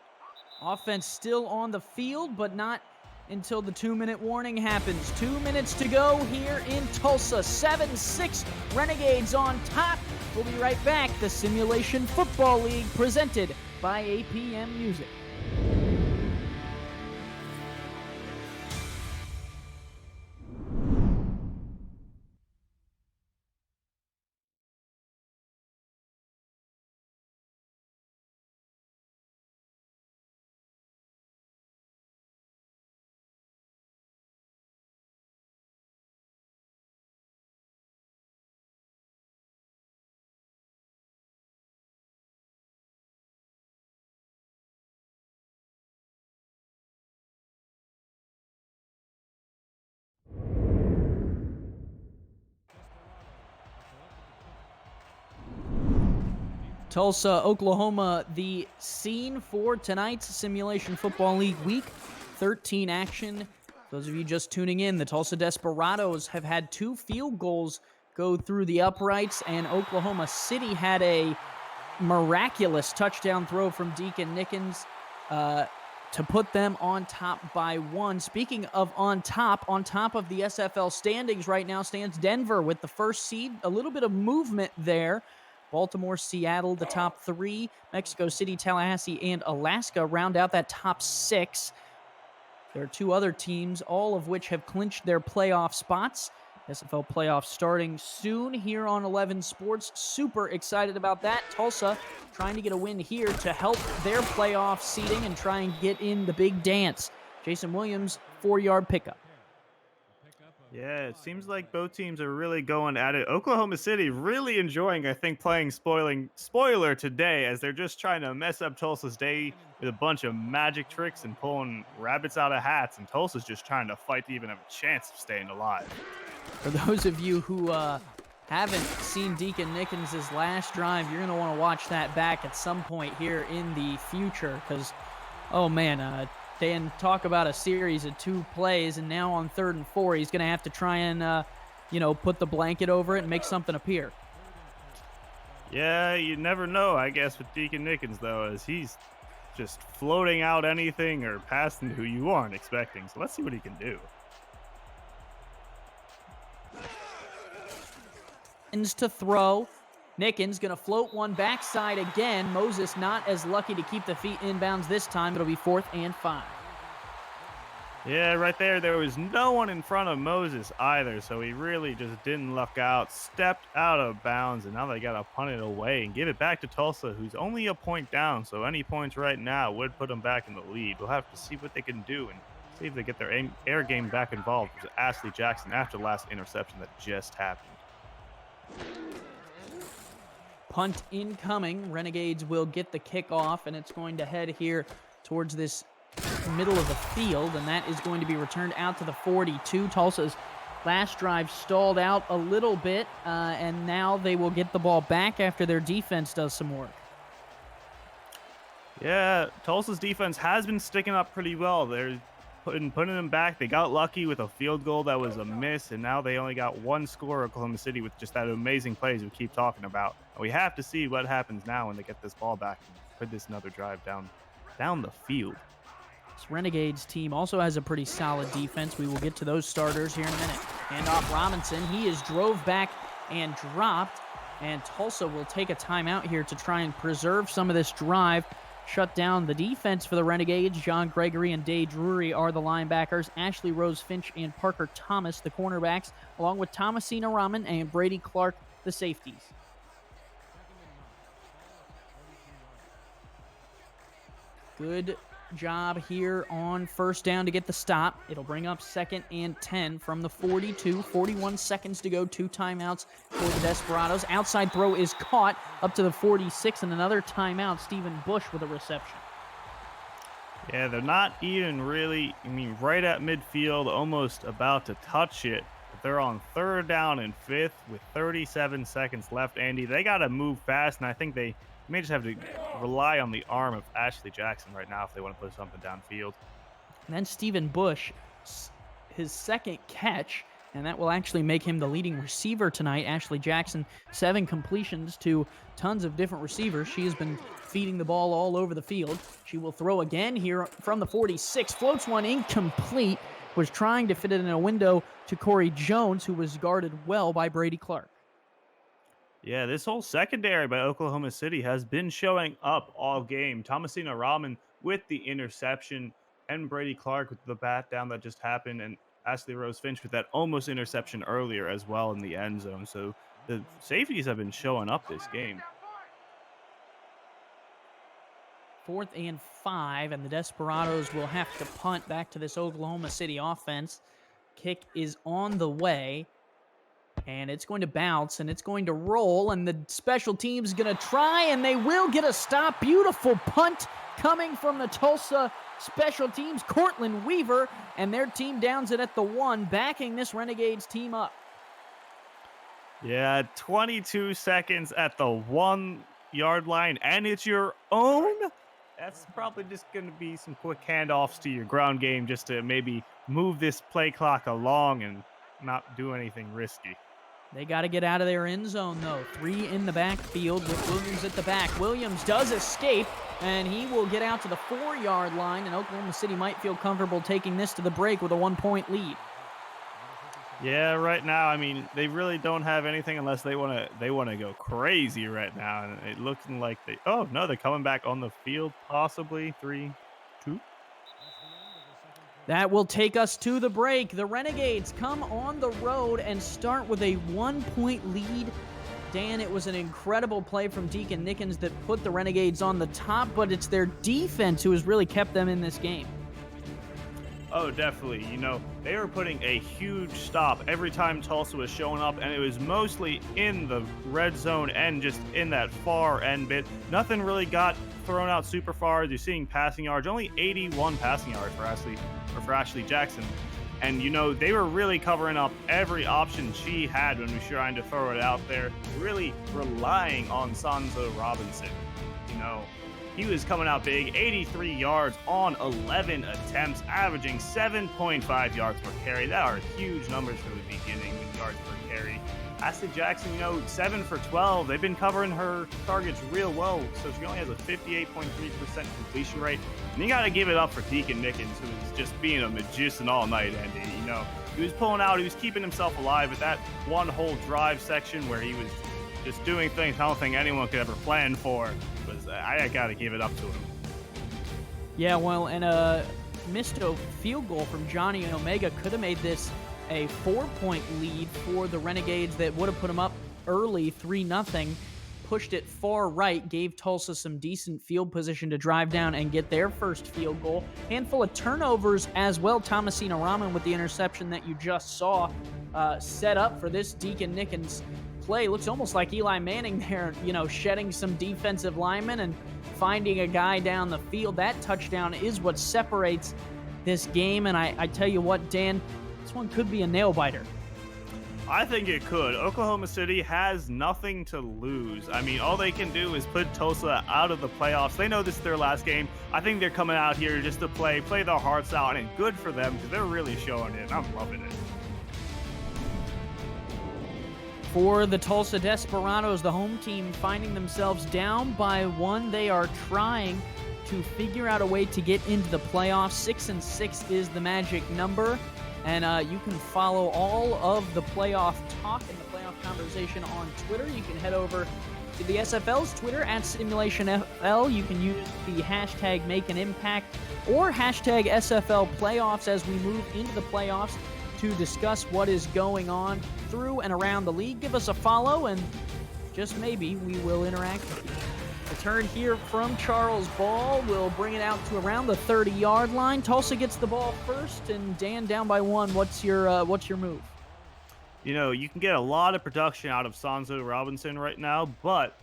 S2: Offense still on the field, but not until the 2-minute warning happens. 2 minutes to go here in Tulsa. 7-6 Renegades on top. We'll be right back. The Simulation Football League presented by APM Music. Tulsa, Oklahoma, the scene for tonight's Simulation Football League Week 13 action Those of you just tuning in, the Tulsa Desperados have had 2 field goals go through the uprights, and Oklahoma City had a miraculous touchdown throw from Deacon Nickens to put them on top by 1. Speaking of on top of the SFL standings right now stands Denver with the first seed. A little bit of movement there. Baltimore, Seattle, the top 3. Mexico City, Tallahassee, and Alaska round out that top 6. There are 2 other teams, all of which have clinched their playoff spots. SFL playoffs starting soon here on 11 Sports. Super excited about that. Tulsa trying to get a win here to help their playoff seeding and try and get in the big dance. Jason Williams, 4-yard pickup.
S3: Yeah, it seems like both teams are really going at it. Oklahoma City really enjoying, I think, playing spoiler today as they're just trying to mess up Tulsa's day with a bunch of magic tricks and pulling rabbits out of hats, and Tulsa's just trying to fight to even have a chance of staying alive.
S2: For those of you who haven't seen Deacon Nickens' last drive, you're going to want to watch that back at some point here in the future because, oh man, Dan, talk about a series of 2 plays, and now on 3rd and 4, he's going to have to try and, put the blanket over it and make something appear.
S3: Yeah, you never know, I guess, with Deacon Nickens, though, as he's just floating out anything or passing who you aren't expecting. So let's see what he can do.
S2: To throw. Nickens going to float one backside again. Moses not as lucky to keep the feet inbounds this time. It'll be 4th and 5.
S3: Yeah, right there was no one in front of Moses either, so he really just didn't luck out, stepped out of bounds, and now they got to punt it away and give it back to Tulsa, who's only a point down, so any points right now would put them back in the lead. We'll have to see what they can do and see if they get their air game back involved with Ashley Jackson after the last interception that just happened.
S2: Punt incoming. Renegades will get the kickoff, and it's going to head here towards this middle of the field, and that is going to be returned out to the 42. Tulsa's last drive stalled out a little bit, and now they will get the ball back after their defense does some work.
S3: Yeah, Tulsa's defense has been sticking up pretty well. They're putting them back. They got lucky with a field goal that was a miss, and now they only got 1 score, Oklahoma City, with just that amazing plays we keep talking about. And we have to see what happens now when they get this ball back and put this another drive down the field.
S2: This Renegades team also has a pretty solid defense. We will get to those starters here in a minute. Handoff Robinson. He is drove back and dropped, and Tulsa will take a timeout here to try and preserve some of this drive. Shut down the defense for the Renegades. John Gregory and Day Drury are the linebackers. Ashley Rose Finch and Parker Thomas, the cornerbacks, along with Thomasina Rahman and Brady Clark, the safeties. Good job here on 1st down to get the stop. It'll bring up 2nd and 10 from the 42. 41 seconds to go. 2 timeouts for the Desperados. Outside throw is caught up to the 46, and another timeout. Stephen Bush with a reception.
S3: Yeah, they're not even really, right at midfield, almost about to touch it. But they're on 3rd down and 5th with 37 seconds left, Andy. They got to move fast, and I think they may just have to rely on the arm of Ashley Jackson right now if they want to put something downfield.
S2: And then Stephen Bush, his 2nd catch, and that will actually make him the leading receiver tonight. Ashley Jackson, 7 completions to tons of different receivers. She has been feeding the ball all over the field. She will throw again here from the 46. Floats one incomplete. Was trying to fit it in a window to Corey Jones, who was guarded well by Brady Clark.
S3: Yeah, this whole secondary by Oklahoma City has been showing up all game. Thomasina Rahman with the interception, and Brady Clark with the bat down that just happened, and Ashley Rose Finch with that almost interception earlier as well in the end zone. So the safeties have been showing up this game.
S2: 4th and 5, and the Desperados will have to punt back to this Oklahoma City offense. Kick is on the way. And it's going to bounce, and it's going to roll, and the special team's going to try, and they will get a stop. Beautiful punt coming from the Tulsa special teams. Cortland Weaver and their team downs it at the 1, backing this Renegades team up.
S3: Yeah, 22 seconds at the 1-yard line, and it's your own. That's probably just going to be some quick handoffs to your ground game just to maybe move this play clock along and not do anything risky.
S2: They got to get out of their end zone, though. 3 in the backfield with Williams at the back. Williams does escape, and he will get out to the 4-yard line, and Oklahoma City might feel comfortable taking this to the break with a 1-point lead.
S3: Yeah, right now, I mean, they really don't have anything unless they want to go crazy right now, and it looking like oh no, they're coming back on the field, possibly 3-2.
S2: That will take us to the break. The Renegades come on the road and start with a 1-point lead. Dan, it was an incredible play from Deacon Nickens that put the Renegades on the top, but it's their defense who has really kept them in this game.
S3: Oh, definitely. They were putting a huge stop every time Tulsa was showing up, and it was mostly in the red zone and just in that far end bit. Nothing really got thrown out super far. You're seeing passing yards, only 81 passing yards for Ashley Jackson. And, they were really covering up every option she had when we were trying to throw it out there, really relying on Sanzo Robinson. He was coming out big, 83 yards on 11 attempts, averaging 7.5 yards per carry. That are huge numbers for the beginning with yards per carry. Ashley Jackson, 7 for 12. They've been covering her targets real well, so she only has a 58.3% completion rate. And you got to give it up for Deacon Nickens, who is just being a magician all night, Andy. He was pulling out, he was keeping himself alive at that one whole drive section where he was just doing things I don't think anyone could ever plan for. I got to give it up to him.
S2: Yeah, well, and a missed a field goal from Johnny Omega could have made this a 4-point lead for the Renegades that would have put them up early 3-0. Pushed it far right, gave Tulsa some decent field position to drive down and get their first field goal. Handful of turnovers as well. Thomasina Rahman with the interception that you just saw set up for this Deacon Nickens play. Looks almost like Eli Manning there, shedding some defensive linemen and finding a guy down the field. That touchdown is what separates this game, and I tell you what, Dan, this one could be a nail-biter.
S3: I think it could. Oklahoma City has nothing to lose. I mean, all they can do is put Tulsa out of the playoffs. They know this is their last game. I think they're coming out here just to play their hearts out, and good for them because they're really showing it. I'm loving it.
S2: For the Tulsa Desperados, the home team finding themselves down by 1. They are trying to figure out a way to get into the playoffs. 6-6 is the magic number. And you can follow all of the playoff talk and the playoff conversation on Twitter. You can head over to the SFL's Twitter at SimulationFL. You can use the hashtag MakeAnImpact or hashtag SFL Playoffs as we move into the playoffs to discuss what is going on through and around the league. Give us a follow, and just maybe we will interact with you. Return here from Charles Ball. We'll bring it out to around the 30-yard line. Tulsa gets the ball first, and Dan down by 1. What's your move?
S3: You can get a lot of production out of Sanzo Robinson right now, but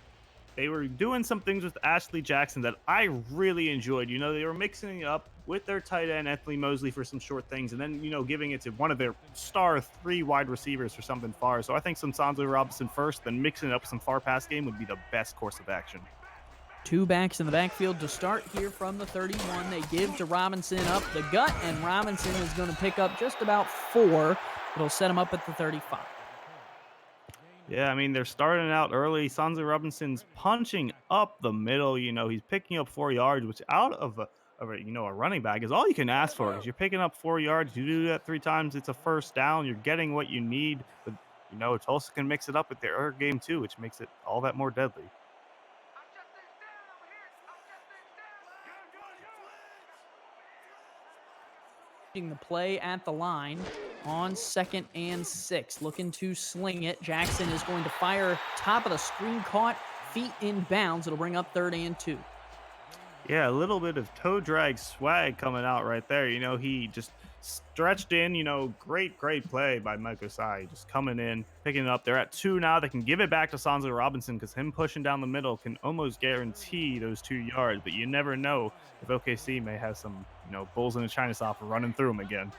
S3: they were doing some things with Ashley Jackson that I really enjoyed. They were mixing it up with their tight end, Anthony Mosley, for some short things, and then, giving it to one of their star 3 wide receivers for something far. So I think some Sanzo Robinson first, then mixing it up with some far pass game would be the best course of action.
S2: 2 backs in the backfield to start here from the 31. They give to Robinson up the gut, and Robinson is going to pick up just about 4. It'll set him up at the 35.
S3: Yeah, I mean, they're starting out early. Sanzo Robinson's punching up the middle. He's picking up 4 yards, which out of a running back is all you can ask for. Because you're picking up 4 yards. You do that 3 times, it's a first down. You're getting what you need. But, Tulsa can mix it up with their air game, too, which makes it all that more deadly.
S2: The play at the line on 2nd and 6. Looking to sling it. Jackson is going to fire top of the screen, caught, feet in bounds. It'll bring up 3rd and 2.
S3: Yeah, a little bit of toe drag swag coming out right there. He just stretched in, great play by Mike Osai. Just coming in, picking it up. They're at 2 now. They can give it back to Sanzo Robinson because him pushing down the middle can almost guarantee those 2 yards. But you never know if OKC may have some, bulls in a china shop running through them again.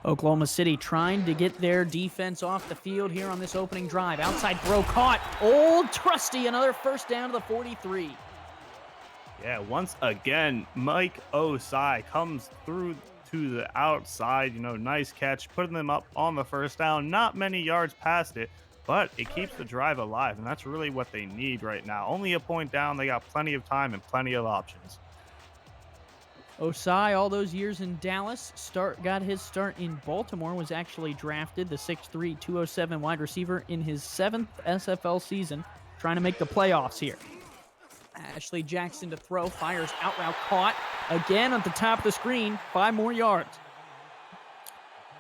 S2: Oklahoma City trying to get their defense off the field here on this opening drive. Outside throw caught. Old Trusty, another first down to the 43.
S3: Yeah, once again, Mike Osai comes through to the outside. Nice catch, putting them up on the first down. Not many yards past it, but it keeps the drive alive, and that's really what they need right now. Only a point down. They got plenty of time and plenty of options.
S2: Osai, all those years in Dallas, got his start in Baltimore, was actually drafted, the 6'3", 207 wide receiver, in his 7th SFL season, trying to make the playoffs here. Ashley Jackson to throw, fires out route, caught, again at the top of the screen, 5 more yards.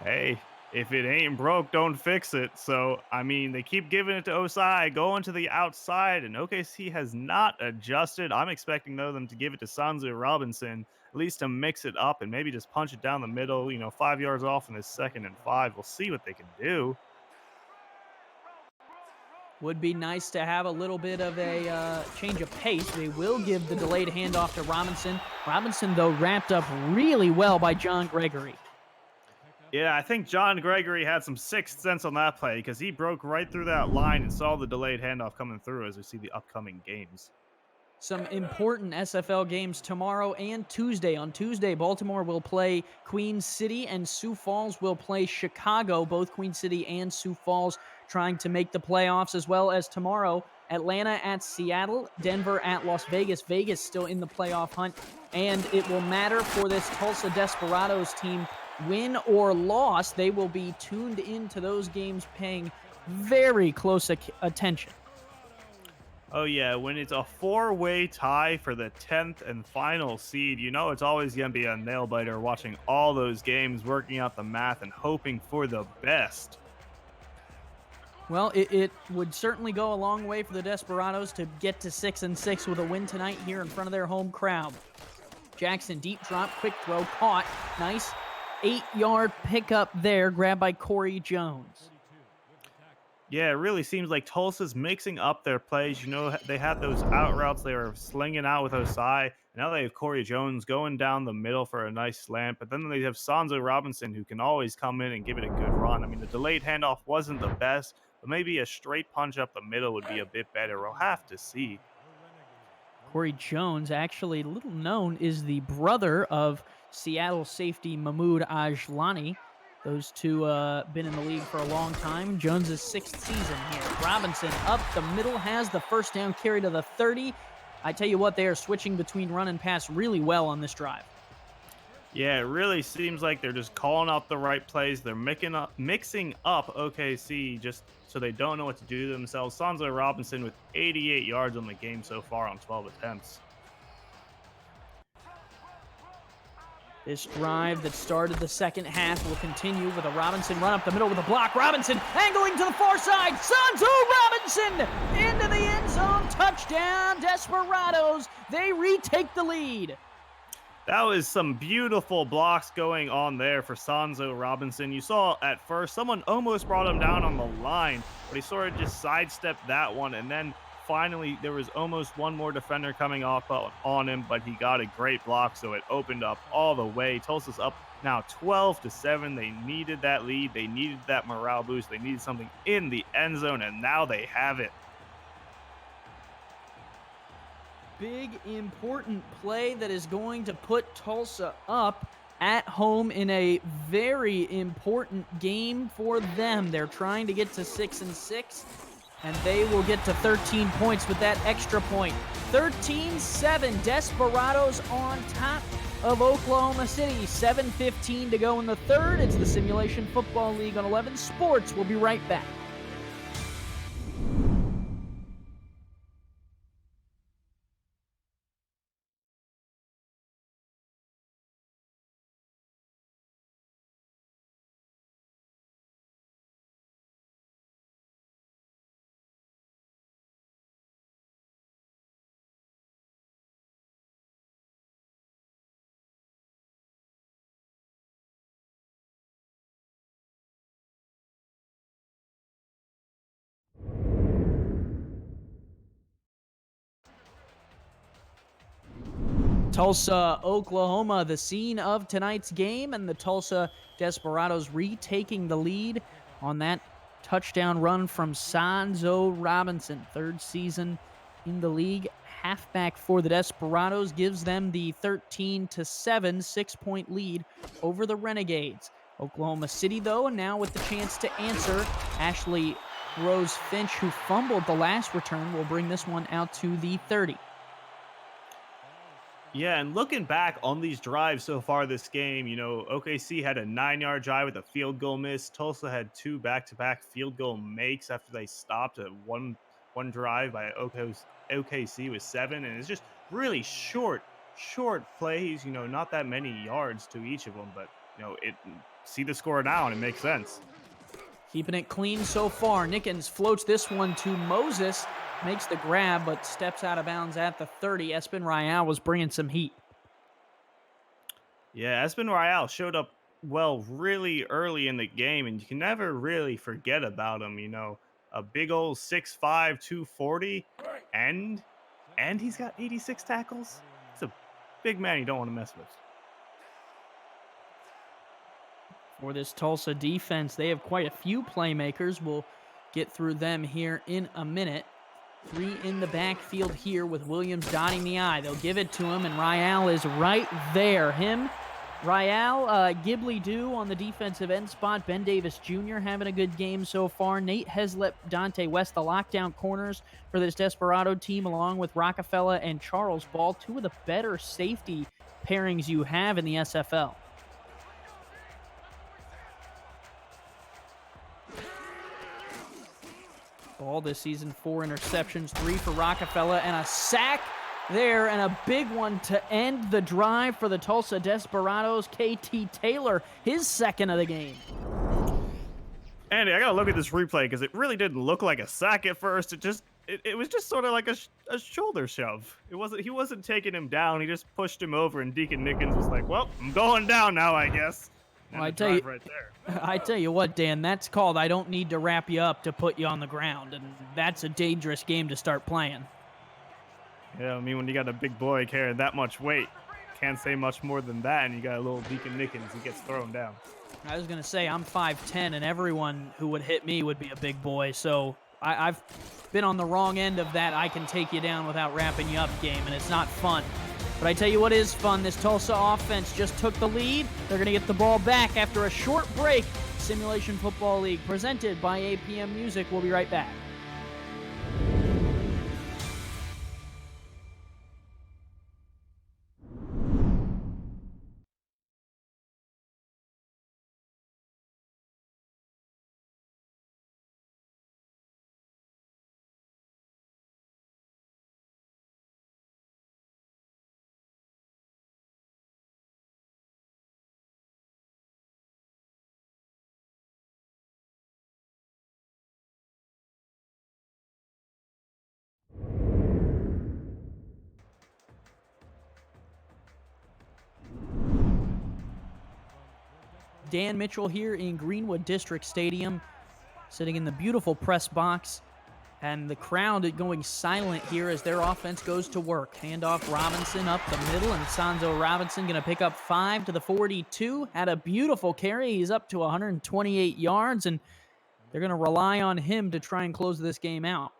S3: Hey, if it ain't broke, don't fix it. So, they keep giving it to Osai, going to the outside, and OKC has not adjusted. I'm expecting, though, them to give it to Sanzu Robinson, at least to mix it up and maybe just punch it down the middle, 5 yards off in this 2nd and 5. We'll see what they can do.
S2: Would be nice to have a little bit of a change of pace. They will give the delayed handoff to Robinson. Robinson, though, wrapped up really well by John Gregory.
S3: Yeah, I think John Gregory had some sixth sense on that play because he broke right through that line and saw the delayed handoff coming through as we see the upcoming games.
S2: Some important SFL games tomorrow and Tuesday. On Tuesday, Baltimore will play Queen City and Sioux Falls will play Chicago. Both Queen City and Sioux Falls trying to make the playoffs, as well as tomorrow, Atlanta at Seattle, Denver at Las Vegas. Vegas still in the playoff hunt, and it will matter for this Tulsa Desperados team. Win or loss, they will be tuned into those games, paying very close attention.
S3: Oh, yeah, when it's a 4-way tie for the 10th and final seed, it's always going to be a nail-biter watching all those games, working out the math and hoping for the best.
S2: Well, it would certainly go a long way for the Desperados to get to 6-6 with a win tonight here in front of their home crowd. Jackson, deep drop, quick throw, caught. Nice 8-yard pickup there, grabbed by Corey Jones.
S3: Yeah, it really seems like Tulsa's mixing up their plays. They had those out routes they were slinging out with Osai. Now they have Corey Jones going down the middle for a nice slant. But then they have Sanzo Robinson, who can always come in and give it a good run. The delayed handoff wasn't the best, but maybe a straight punch up the middle would be a bit better. We'll have to see.
S2: Corey Jones, actually little known, is the brother of Seattle safety Mahmoud Ajlani. Those two been in the league for a long time. Jones' 6th season here. Robinson up the middle, has the first down carry to the 30. I tell you what, they are switching between run and pass really well on this drive.
S3: Yeah, it really seems like they're just calling out the right plays. They're mixing up OKC just so they don't know what to do to themselves. Sanzo Robinson with 88 yards on the game so far on 12 attempts.
S2: This drive that started the second half will continue with a Robinson run up the middle with a block. Robinson angling to the far side. Sanzu Robinson into the end zone. Touchdown, Desperados. They retake the lead.
S3: That was some beautiful blocks going on there for Sanzo Robinson. You saw at first someone almost brought him down on the line, but he sort of just sidestepped that one, and then finally there was almost one more defender coming off on him, but he got a great block, so it opened up all the way. Tulsa's up now 12-7. They needed that lead. They needed that morale boost. They needed something in the end zone, and now they have it.
S2: Big, important play that is going to put Tulsa up at home in a very important game for them. They're trying to get to 6-6, and they will get to 13 points with that extra point. 13-7, Desperados on top of Oklahoma City. 7:15 to go in the third. It's the Simulation Football League on 11 Sports. We'll be right back. Tulsa, Oklahoma, the scene of tonight's game, and the Tulsa Desperados retaking the lead on that touchdown run from Sanzo Robinson. 3rd season in the league, halfback for the Desperados, gives them the 13-7 6-point lead over the Renegades. Oklahoma City, though, now with the chance to answer. Ashley Rose Finch, who fumbled the last return, will bring this one out to the 30.
S3: Yeah, and looking back on these drives so far this game, OKC had a 9-yard drive with a field goal miss. Tulsa had 2 back-to-back field goal makes after they stopped at one drive by OKC with 7, and it's just really short plays. Not that many yards to each of them, but it see the score now and it makes sense.
S2: Keeping it clean so far. Nickens floats this one to Moses. Makes the grab, but steps out of bounds at the 30. Espen Royale was bringing some heat.
S3: Yeah, Espen Royale showed up really early in the game, and you can never really forget about him. A big old 6'5", 240, and he's got 86 tackles. It's a big man you don't want to mess with.
S2: For this Tulsa defense, they have quite a few playmakers. We'll get through them here in a minute. 3 in the backfield here with Williams dotting the I. They'll give it to him, and Royale is right there. Royale, Ghibli Doo on the defensive end spot. Ben Davis Jr. having a good game so far. Nate Heslip, Dante West, the lockdown corners for this Desperado team, along with Rockefeller and Charles Ball, 2 of the better safety pairings you have in the SFL. Ball this season, 4 interceptions, 3 for Rockefeller, and a sack there, and a big one to end the drive for the Tulsa Desperados. KT Taylor, his second of the game.
S3: Andy, I gotta look at this replay because it really didn't look like a sack at first. It was just sort of like a shoulder shove. He wasn't taking him down. He just pushed him over, and Deacon Nickens was like, "Well, I'm going down now, I guess."
S2: Well, I tell you what, Dan, that's called I don't need to wrap you up to put you on the ground, and that's a dangerous game to start playing.
S3: Yeah, I mean, when you got a big boy carrying that much weight, can't say much more than that, and you got a little Deacon Nickens, he gets thrown down.
S2: I was going to say, I'm 5'10", and everyone who would hit me would be a big boy, so I've been on the wrong end of that I can take you down without wrapping you up game, and it's not fun. But I tell you what is fun, this Tulsa offense just took the lead. They're going to get the ball back after a short break. Simulation Football League, presented by APM Music. We'll be right back. Dan Mitchell here in Greenwood District Stadium, sitting in the beautiful press box, and the crowd going silent here as their offense goes to work. Handoff Robinson up the middle, and Sanzo Robinson going to pick up 5 to the 42. Had a beautiful carry. He's up to 128 yards, and they're going to rely on him to try and close this game out.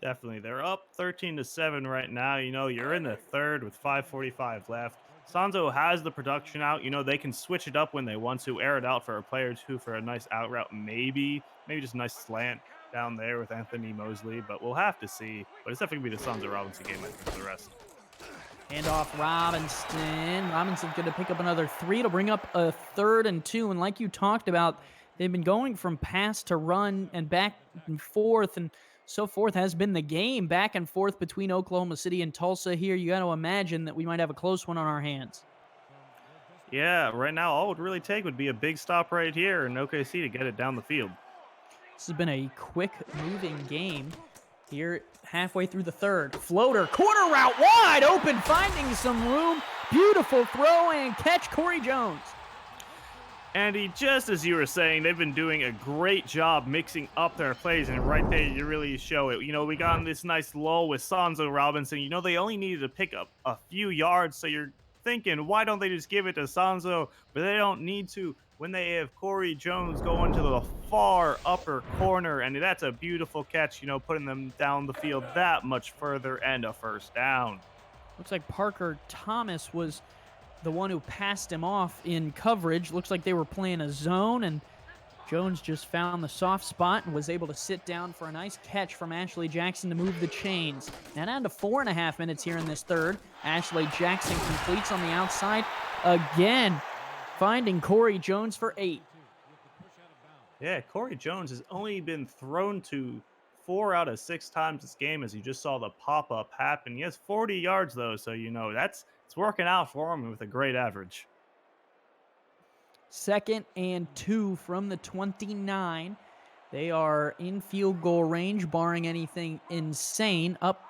S3: Definitely. They're up 13-7 right now. You're in the third with 5:45 left. Sanzo has the production out. They can switch it up when they want to, air it out for a play or two for a nice out route, maybe just a nice slant down there with Anthony Mosley, but we'll have to see. But it's definitely going to be the Sanzo Robinson game, I think, for the rest.
S2: Handoff Robinson. Robinson's going to pick up another 3. It'll bring up a 3rd and 2, and like you talked about, they've been going from pass to run and back and forth, and so forth has been the game, back and forth between Oklahoma City and Tulsa here. You got to imagine that we might have a close one on our hands.
S3: Yeah, right now all it would really take would be a big stop right here in OKC to get it down the field.
S2: This has been a quick-moving game here halfway through the third. Floater, corner route, wide open, finding some room. Beautiful throw and catch, Corey Jones.
S3: Andy, just as you were saying, they've been doing a great job mixing up their plays, and right there, you really show it. We got in this nice lull with Sanzo Robinson. They only needed to pick up a few yards, so you're thinking, why don't they just give it to Sanzo? But they don't need to. when they have Corey Jones going to the far upper corner, and that's a beautiful catch, putting them down the field that much further and a first down.
S2: Looks like Parker Thomas was the one who passed him off in coverage. Looks like they were playing a zone, and Jones just found the soft spot and was able to sit down for a nice catch from Ashley Jackson to move the chains. Now down to 4.5 minutes here in this third. Ashley Jackson completes on the outside again, finding Corey Jones for 8.
S3: Yeah, Corey Jones has only been thrown to 4 out of 6 times this game, as you just saw the pop-up happen. He has 40 yards, though, so it's working out for him with a great average.
S2: 2nd and 2 from the 29. They are in field goal range, barring anything insane. Up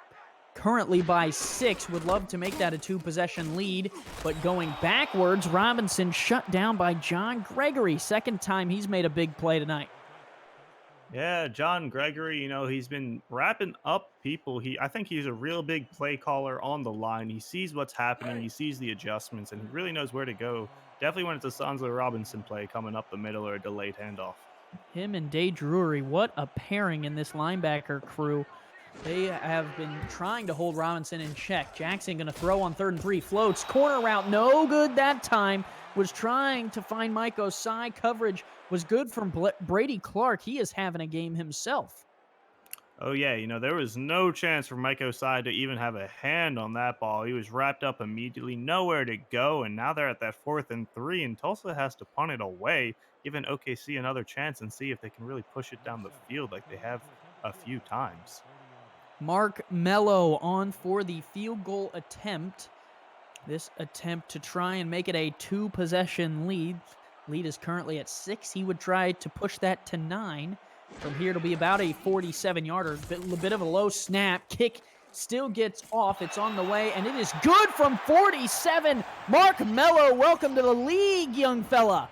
S2: currently by 6. Would love to make that a 2-possession lead, but going backwards, Robinson shut down by John Gregory. Second time he's made a big play tonight.
S3: Yeah, John Gregory, he's been wrapping up people. I think he's a real big play caller on the line. He sees what's happening, he sees the adjustments, and he really knows where to go. Definitely when it's a Sanzo Robinson play coming up the middle or a delayed handoff.
S2: Him and Day Drury, what a pairing in this linebacker crew. They have been trying to hold Robinson in check. Jackson going to throw on 3rd and 3. Floats. Corner route. No good that time. Was trying to find Mike Osai. Coverage was good from Brady Clark. He is having a game himself.
S3: Oh, yeah. There was no chance for Mike Osai to even have a hand on that ball. He was wrapped up immediately. Nowhere to go. And now they're at that 4th and 3. And Tulsa has to punt it away, giving OKC another chance and see if they can really push it down the field like they have a few times.
S2: Mark Mello on for the field goal attempt. This attempt to try and make it a 2-possession lead. Lead is currently at 6. He would try to push that to 9. From here, it'll be about a 47-yarder. A bit of a low snap. Kick still gets off. It's on the way, and it is good from 47. Mark Mello, welcome to the league, young fella.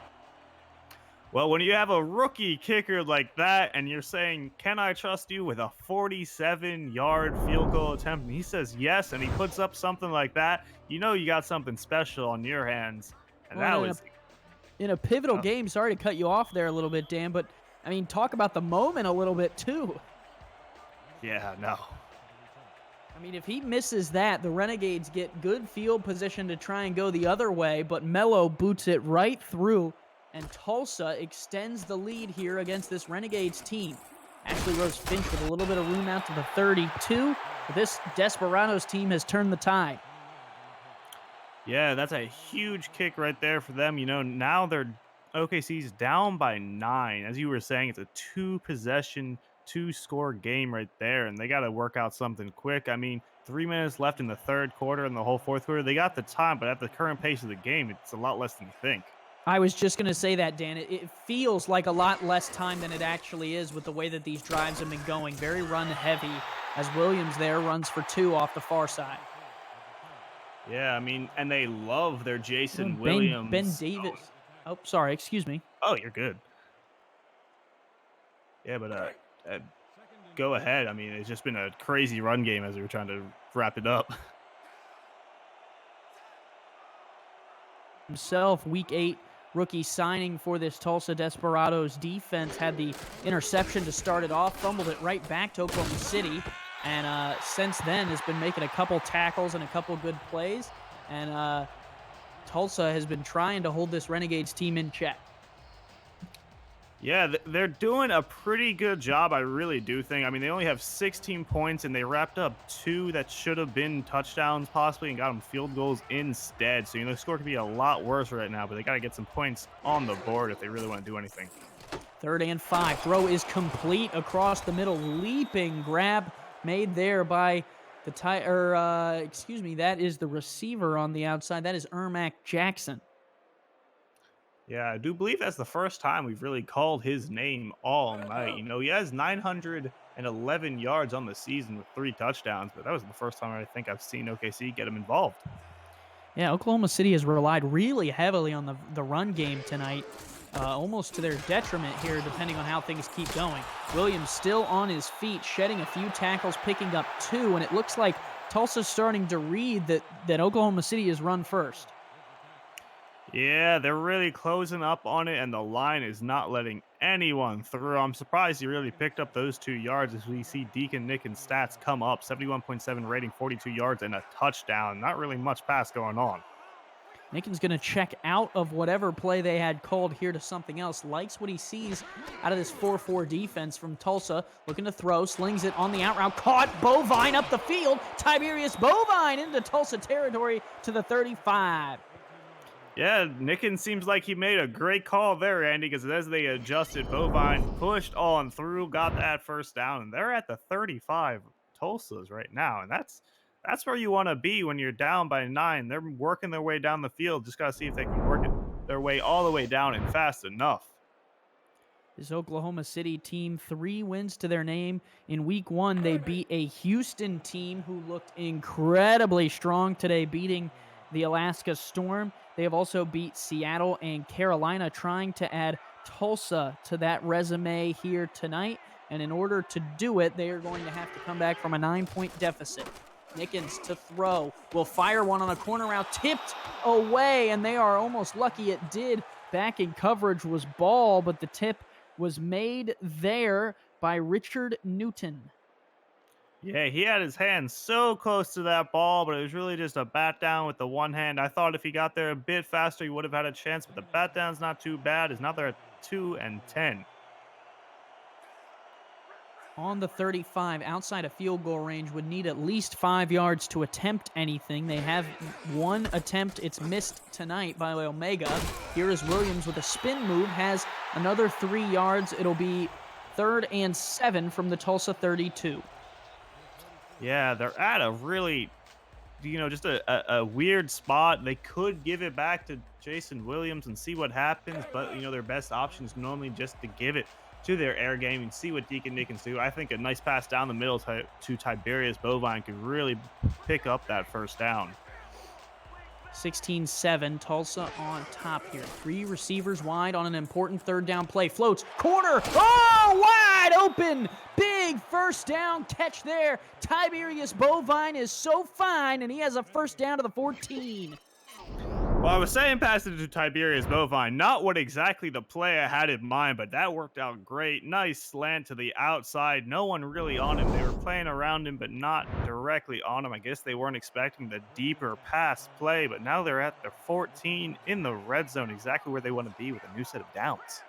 S3: Well, when you have a rookie kicker like that and you're saying, can I trust you with a 47-yard field goal attempt? And he says yes, and he puts up something like that, you got something special on your hands. And
S2: well,
S3: that was...
S2: In a pivotal game, sorry to cut you off there a little bit, Dan, but, talk about the moment a little bit, too.
S3: Yeah, no.
S2: If he misses that, the Renegades get good field position to try and go the other way, but Mello boots it right through. And Tulsa extends the lead here against this Renegades team. Ashley Rose Finch with a little bit of room out to the 32. But this Desperados team has turned the tide.
S3: Yeah, that's a huge kick right there for them. Now OKC's down by 9. As you were saying, it's a 2-possession, 2-score game right there. And they got to work out something quick. 3 minutes left in the third quarter and the whole fourth quarter. They got the time, but at the current pace of the game, it's a lot less than you think.
S2: I was just going to say that, Dan. It feels like a lot less time than it actually is with the way that these drives have been going. Very run-heavy, as Williams there runs for 2 off the far side.
S3: Yeah, and they love their Jason Williams.
S2: Ben Davis. Oh, sorry. Excuse me.
S3: Oh, you're good. Yeah, but go ahead. It's just been a crazy run game as we were trying to wrap it up.
S2: Himself, Week 8 rookie signing for this Tulsa Desperados defense, had the interception to start it off, fumbled it right back to Oklahoma City, and since then has been making a couple tackles and a couple good plays, and Tulsa has been trying to hold this Renegades team in check.
S3: Yeah, they're doing a pretty good job, I really do think. They only have 16 points, and they wrapped up 2 that should have been touchdowns possibly and got them field goals instead. So, the score could be a lot worse right now, but they got to get some points on the board if they really want to do anything.
S2: 3rd and 5. Throw is complete across the middle. Leaping grab made there by that is the receiver on the outside. That is Ermac Jackson.
S3: Yeah, I do believe that's the first time we've really called his name all night. He has 911 yards on the season with 3 touchdowns, but that was the first time I think I've seen OKC get him involved.
S2: Yeah, Oklahoma City has relied really heavily on the run game tonight, almost to their detriment here, depending on how things keep going. Williams still on his feet, shedding a few tackles, picking up 2, and it looks like Tulsa's starting to read that Oklahoma City is run first.
S3: Yeah, they're really closing up on it, and the line is not letting anyone through. I'm surprised he really picked up those 2 yards as we see Deacon Nicken's stats come up 71.7 rating, 42 yards, and a touchdown. Not really much pass going on.
S2: Nicken's going to check out of whatever play they had called here to something else. Likes what he sees out of this 4-4 defense from Tulsa. Looking to throw, slings it on the out route. Caught Bovine up the field. Tiberius Bovine into Tulsa territory to the 35.
S3: Yeah, Nicken seems like he made a great call there, Andy, because as they adjusted, Bovine pushed on through, got that first down, and they're at the 35 Tulsa's right now, and that's where you want to be when you're down by 9. They're working their way down the field. Just got to see if they can work their way all the way down and fast enough.
S2: This Oklahoma City team, 3 wins to their name. In week 1, they beat a Houston team who looked incredibly strong today, beating the Alaska Storm. They have also beat Seattle and Carolina, trying to add Tulsa to that resume here tonight. And in order to do it, they are going to have to come back from a 9-point deficit. Nickens to throw, will fire one on a corner route, tipped away, and they are almost lucky it did. Back in coverage was Ball, but the tip was made there by Richard Newton.
S3: Yeah, he had his hand so close to that ball, but it was really just a bat down with the one hand. I thought if he got there a bit faster, he would have had a chance, but the bat down's not too bad. It's now they're at 2-10.
S2: On the 35, outside of field goal range, would need at least 5 yards to attempt anything. They have one attempt. It's missed tonight by Omega. Here is Williams with a spin move, has another 3 yards. It'll be 3rd and 7 from the Tulsa 32.
S3: Yeah, they're at a really, just a weird spot. They could give it back to Jason Williams and see what happens, but, their best option is normally just to give it to their air game and see what Deacon Nickens do. I think a nice pass down the middle to Tiberius Bovine could really pick up that first down.
S2: 16-7, Tulsa on top here. 3 receivers wide on an important 3rd down play. Floats, corner, wide open. Big first down catch there. Tiberius Bovine is so fine, and he has a first down to the 14.
S3: Well, I was saying pass it to Tiberius Bovine, not what exactly the play I had in mind, but that worked out great. Nice slant to the outside. No one really on him. They were playing around him, but not directly on him. I guess they weren't expecting the deeper pass play, but now they're at the 14 in the red zone, exactly where they want to be with a new set of downs.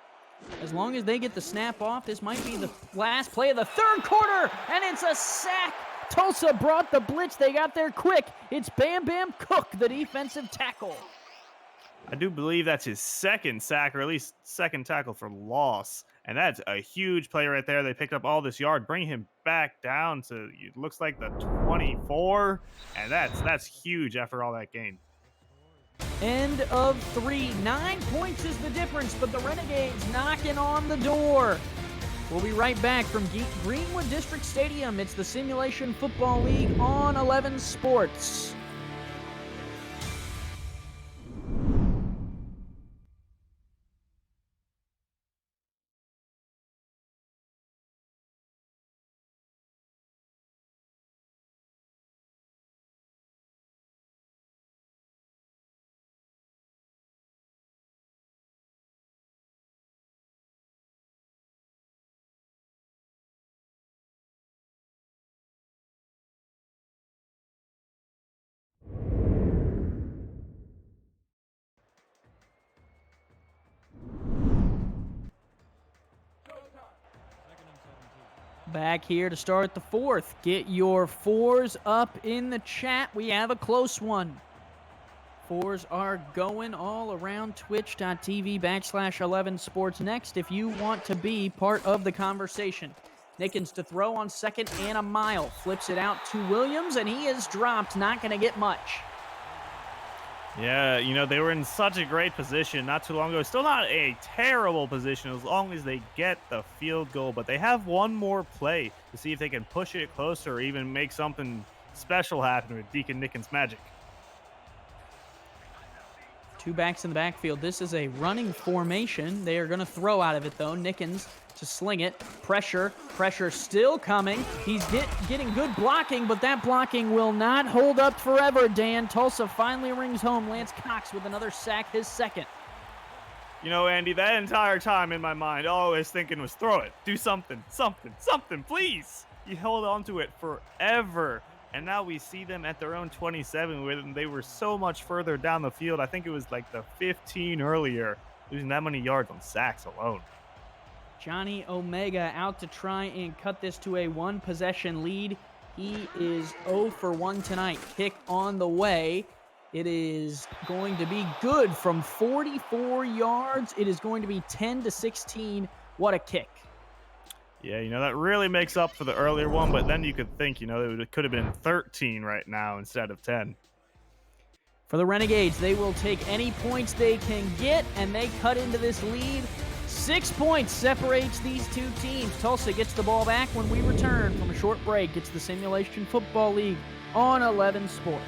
S2: As long as they get the snap off, this might be the last play of the 3rd quarter, and it's a sack. Tulsa brought the blitz. They got there quick. It's Bam Bam Cook, the defensive tackle.
S3: I do believe that's his 2nd sack, or at least 2nd tackle for loss. And that's a huge play right there. They picked up all this yard, bring him back down to, it looks like the 24. And that's huge after all that gain.
S2: End of 3. 9 points is the difference, but the Renegades knocking on the door. We'll be right back from Greenwood District Stadium. It's the Simulation Football League on 11 Sports. Back here to start the 4th. Get your 4s up in the chat. We have a close one. 4s are going all around twitch.tv/11 sports next if you want to be part of the conversation. Nickens to throw on 2nd and a mile. Flips it out to Williams, and he is dropped. Not going to get much.
S3: Yeah, they were in such a great position not too long ago. Still not a terrible position as long as they get the field goal, but they have one more play to see if they can push it closer or even make something special happen with Deacon Nickens' magic.
S2: Two backs in the backfield. This is a running formation. They are going to throw out of it, though. Nickens to sling it. Pressure still coming. He's getting good blocking, but that blocking will not hold up forever, Dan. Tulsa finally rings home. Lance Cox with another sack, his second.
S3: You know, Andy, that entire time in my mind, all I was thinking was throw it. Do something, please. You held on to it forever. And now we see them at their own 27 when they were so much further down the field. I think it was like the 15 earlier, losing that many yards on sacks alone.
S2: Johnny Omega out to try and cut this to a one-possession lead. He is 0 for 1 tonight. Kick on the way. It is going to be good from 44 yards. It is going to be 10-16. What a kick.
S3: Yeah, you know, that really makes up for the earlier one, but then you could think, you know, it could have been 13 right now instead of 10.
S2: For the Renegades, they will take any points they can get, and they cut into this lead. 6 points separates these two teams. Tulsa gets the ball back when we return from a short break. It's the Simulation Football League on 11 Sports.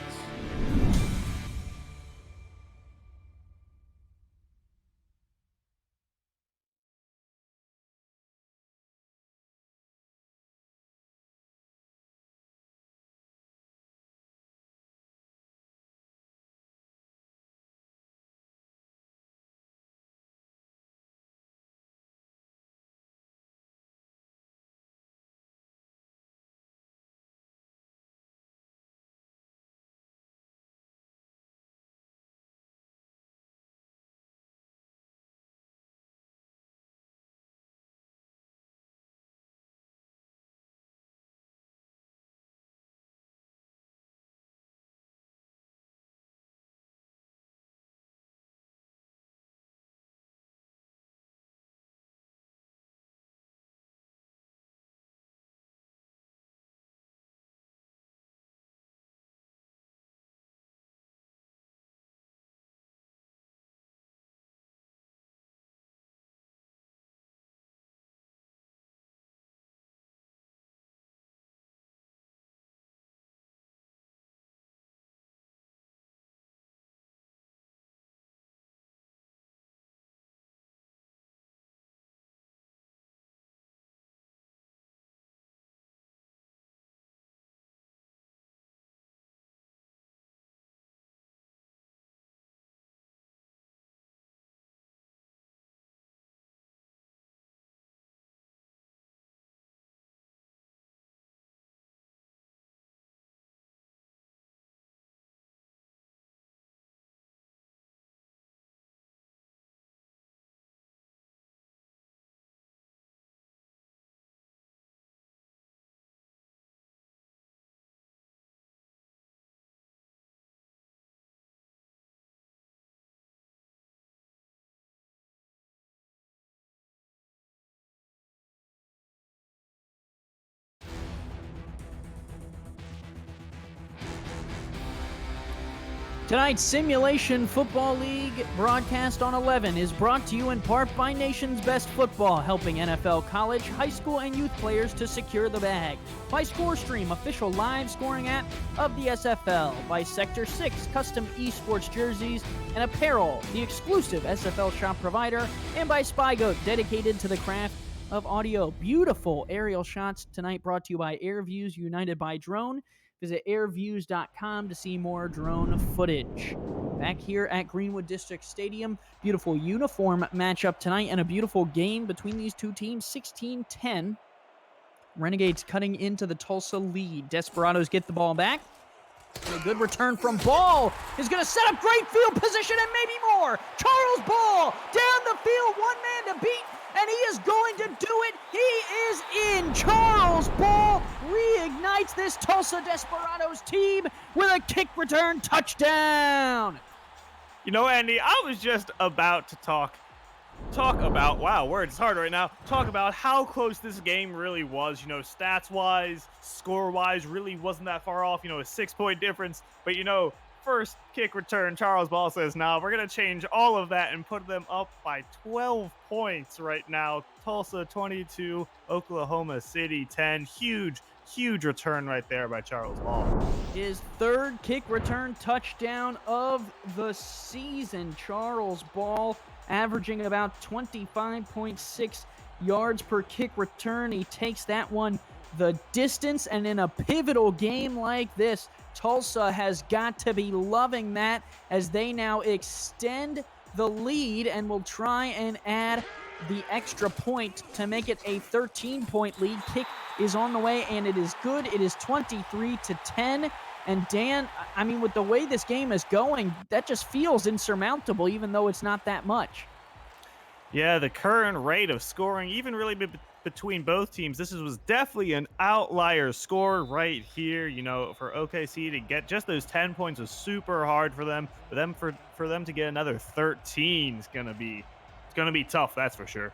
S2: Tonight's Simulation Football League broadcast on 11 is brought to you in part by Nation's Best Football, helping NFL, college, high school, and youth players to secure the bag. By ScoreStream, official live scoring app of the SFL. By Sector 6, custom esports jerseys and apparel, the exclusive SFL shop provider. And by SpyGoat, dedicated to the craft of audio. Beautiful aerial shots tonight brought to you by AirViews United by Drone. Visit airviews.com to see more drone footage. Back here at Greenwood District Stadium, beautiful uniform matchup tonight and a beautiful game between these two teams, 16-10. Renegades cutting into the Tulsa lead. Desperados get the ball back. And a good return from Ball is going to set up great field position and maybe more. Charles Ball down the field, one man to beat, and he is going to do it. He is in. Charles Ball reignites this Tulsa Desperados team with a kick return touchdown.
S3: You know, Andy, I was just about to talk about, wow, words hard right now, talk about how close this game really was, you know, stats-wise, score-wise, really wasn't that far off, you know, a 6-point difference, but, you know, first kick return, Charles Ball says, now we're going to change all of that and put them up by 12 points right now. Tulsa 22, Oklahoma City 10, huge huge return right there by Charles Ball.
S2: His third kick return touchdown of the season. Charles Ball averaging about 25.6 yards per kick return. He takes that one the distance, and in a pivotal game like this, Tulsa has got to be loving that as they now extend the lead and will try and add the extra point to make it a 13-point lead. Kick is on the way, and it is good. It is 23-10. And Dan, I mean, with the way this game is going, that just feels insurmountable, even though it's not that much.
S3: Yeah, the current rate of scoring, even really between both teams, this was definitely an outlier score right here. You know, for OKC to get just those 10 points was super hard for them. For them to get another 13 is gonna be tough, that's for sure.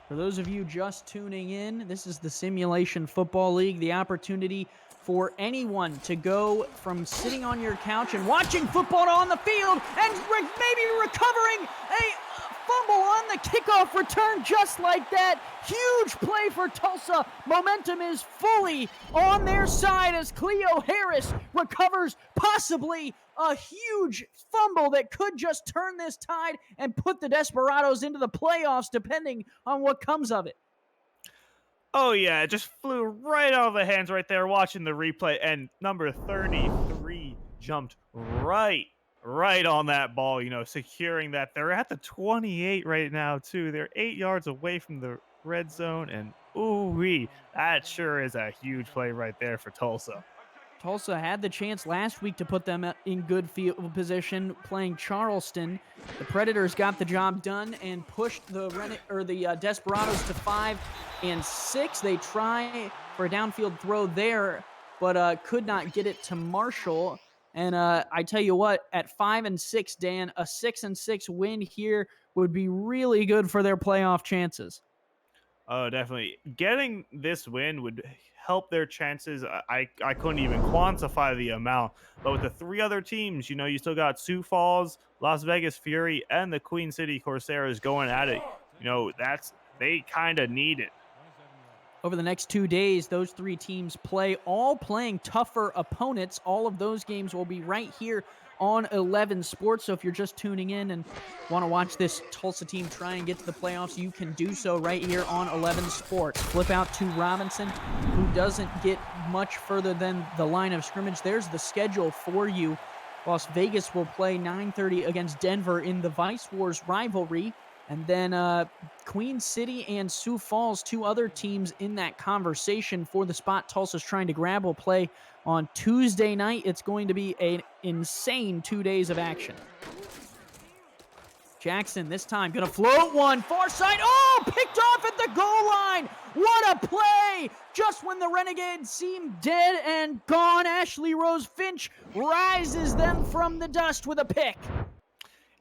S2: For those of you just tuning in, this is the Simulation Football League, the opportunity for anyone to go from sitting on your couch and watching football on the field and maybe recovering a fumble on the kickoff return just like that. Huge play for Tulsa. Momentum is fully on their side as Cleo Harris recovers possibly a huge fumble that could just turn this tide and put the Desperados into the playoffs, depending on what comes of it.
S3: Oh yeah, it just flew right out of the hands right there watching the replay, and number 33 jumped right on that ball, you know, securing that. They're at the 28 right now too. They're 8 yards away from the red zone, and ooh-wee, that sure is a huge play right there for Tulsa.
S2: Tulsa had the chance last week to put them in good field position playing Charleston. The Predators got the job done and pushed the Desperados to 5 and 6. They try for a downfield throw there, but could not get it to Marshall. And I tell you what, at 5 and 6, Dan, a 6 and 6 win here would be really good for their playoff chances.
S3: Oh, definitely. Getting this win would help their chances. I couldn't even quantify the amount. But with the 3 other teams, you know, you still got Sioux Falls, Las Vegas Fury, and the Queen City Corsairs going at it. You know, they kind of need it.
S2: Over the next 2 days, those 3 teams all playing tougher opponents. All of those games will be right here on 11 Sports. So if you're just tuning in and want to watch this Tulsa team try and get to the playoffs, you can do so right here on 11 Sports. Flip out to Robinson, who doesn't get much further than the line of scrimmage. There's the schedule for you. Las Vegas will play 9:30 against Denver in the Vice Wars rivalry. And then Queen City and Sioux Falls, 2 other teams in that conversation for the spot Tulsa's trying to grab, will play on Tuesday night. It's going to be an insane 2 days of action. Jackson this time going to float one, far side. Oh, picked off at the goal line. What a play. Just when the Renegades seem dead and gone, Ashley Rose Finch rises them from the dust with a pick.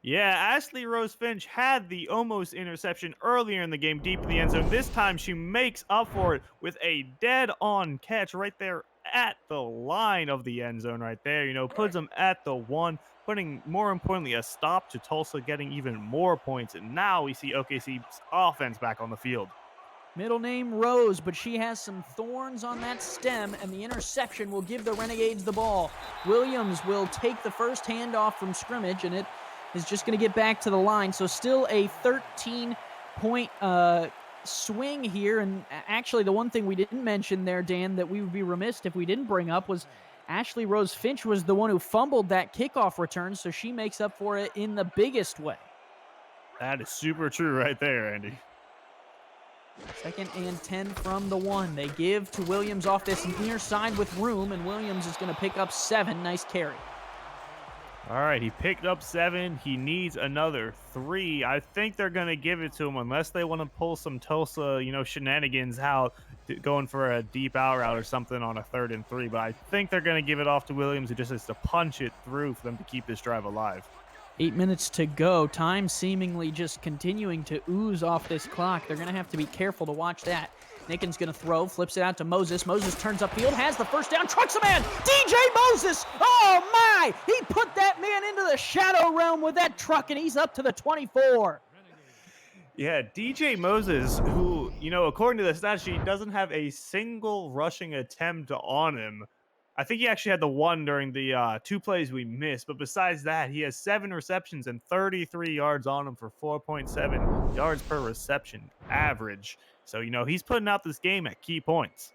S3: Yeah, Ashley Rose Finch had the almost interception earlier in the game deep in the end zone. This time she makes up for it with a dead-on catch right there at the line of the end zone right there. You know, puts them at the 1, putting, more importantly, a stop to Tulsa getting even more points. And now we see OKC's offense back on the field.
S2: Middle name Rose, but she has some thorns on that stem, and the interception will give the Renegades the ball. Williams will take the first handoff from scrimmage, and it is just going to get back to the line. So still a 13-point swing here. And actually, the one thing we didn't mention there, Dan, that we would be remiss if we didn't bring up was Ashley Rose Finch was the one who fumbled that kickoff return, so she makes up for it in the biggest way.
S3: That is super true right there, Andy.
S2: 2nd and 10 from the 1. They give to Williams off this near side with room, and Williams is going to pick up 7. Nice carry.
S3: All right, he picked up 7. He needs another 3. I think they're going to give it to him unless they want to pull some Tulsa, you know, shenanigans out, going for a deep out route or something on a 3rd and 3. But I think they're going to give it off to Williams, who just has to punch it through for them to keep this drive alive.
S2: 8 minutes to go. Time seemingly just continuing to ooze off this clock. They're going to have to be careful to watch that. Nickens going to throw, flips it out to Moses. Moses turns upfield, has the first down, trucks a man. DJ Moses, oh my! He put that man into the shadow realm with that truck, and he's up to the 24.
S3: Yeah, DJ Moses, who, according to the stat sheet, doesn't have a single rushing attempt on him. I think he actually had the one during the 2 plays we missed, but besides that, he has 7 receptions and 33 yards on him for 4.7 yards per reception average. So, he's putting out this game at key points.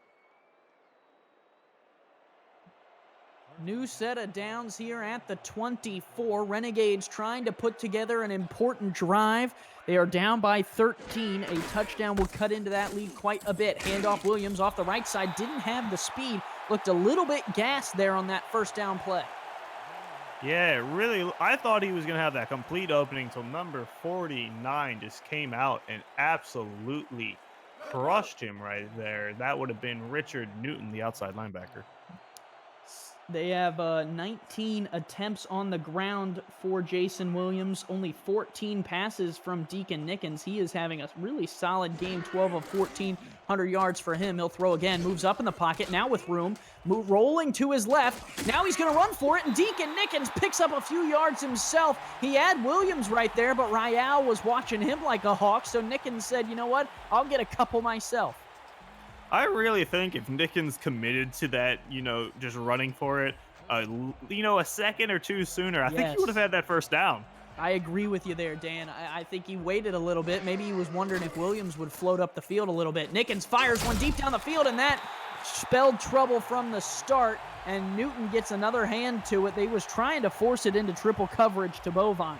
S2: New set of downs here at the 24. Renegades trying to put together an important drive. They are down by 13. A touchdown will cut into that lead quite a bit. Handoff Williams off the right side. Didn't have the speed. Looked a little bit gassed there on that first down play.
S3: Yeah, really, I thought he was going to have that complete opening till number 49 just came out and absolutely crushed him right there. That would have been Richard Newton, the outside linebacker.
S2: They have 19 attempts on the ground for Jason Williams, only 14 passes from Deacon Nickens. He is having a really solid game, 12 of 1,400 yards for him. He'll throw again, moves up in the pocket, now with room, rolling to his left. Now he's going to run for it, and Deacon Nickens picks up a few yards himself. He had Williams right there, but Ryal was watching him like a hawk, so Nickens said, you know what, I'll get a couple myself.
S3: I really think if Nickens committed to that, just running for it, a second or two sooner, I think he would have had that first down.
S2: I agree with you there, Dan. I think he waited a little bit. Maybe he was wondering if Williams would float up the field a little bit. Nickens fires one deep down the field, and that spelled trouble from the start, and Newton gets another hand to it. They was trying to force it into triple coverage to Bovine.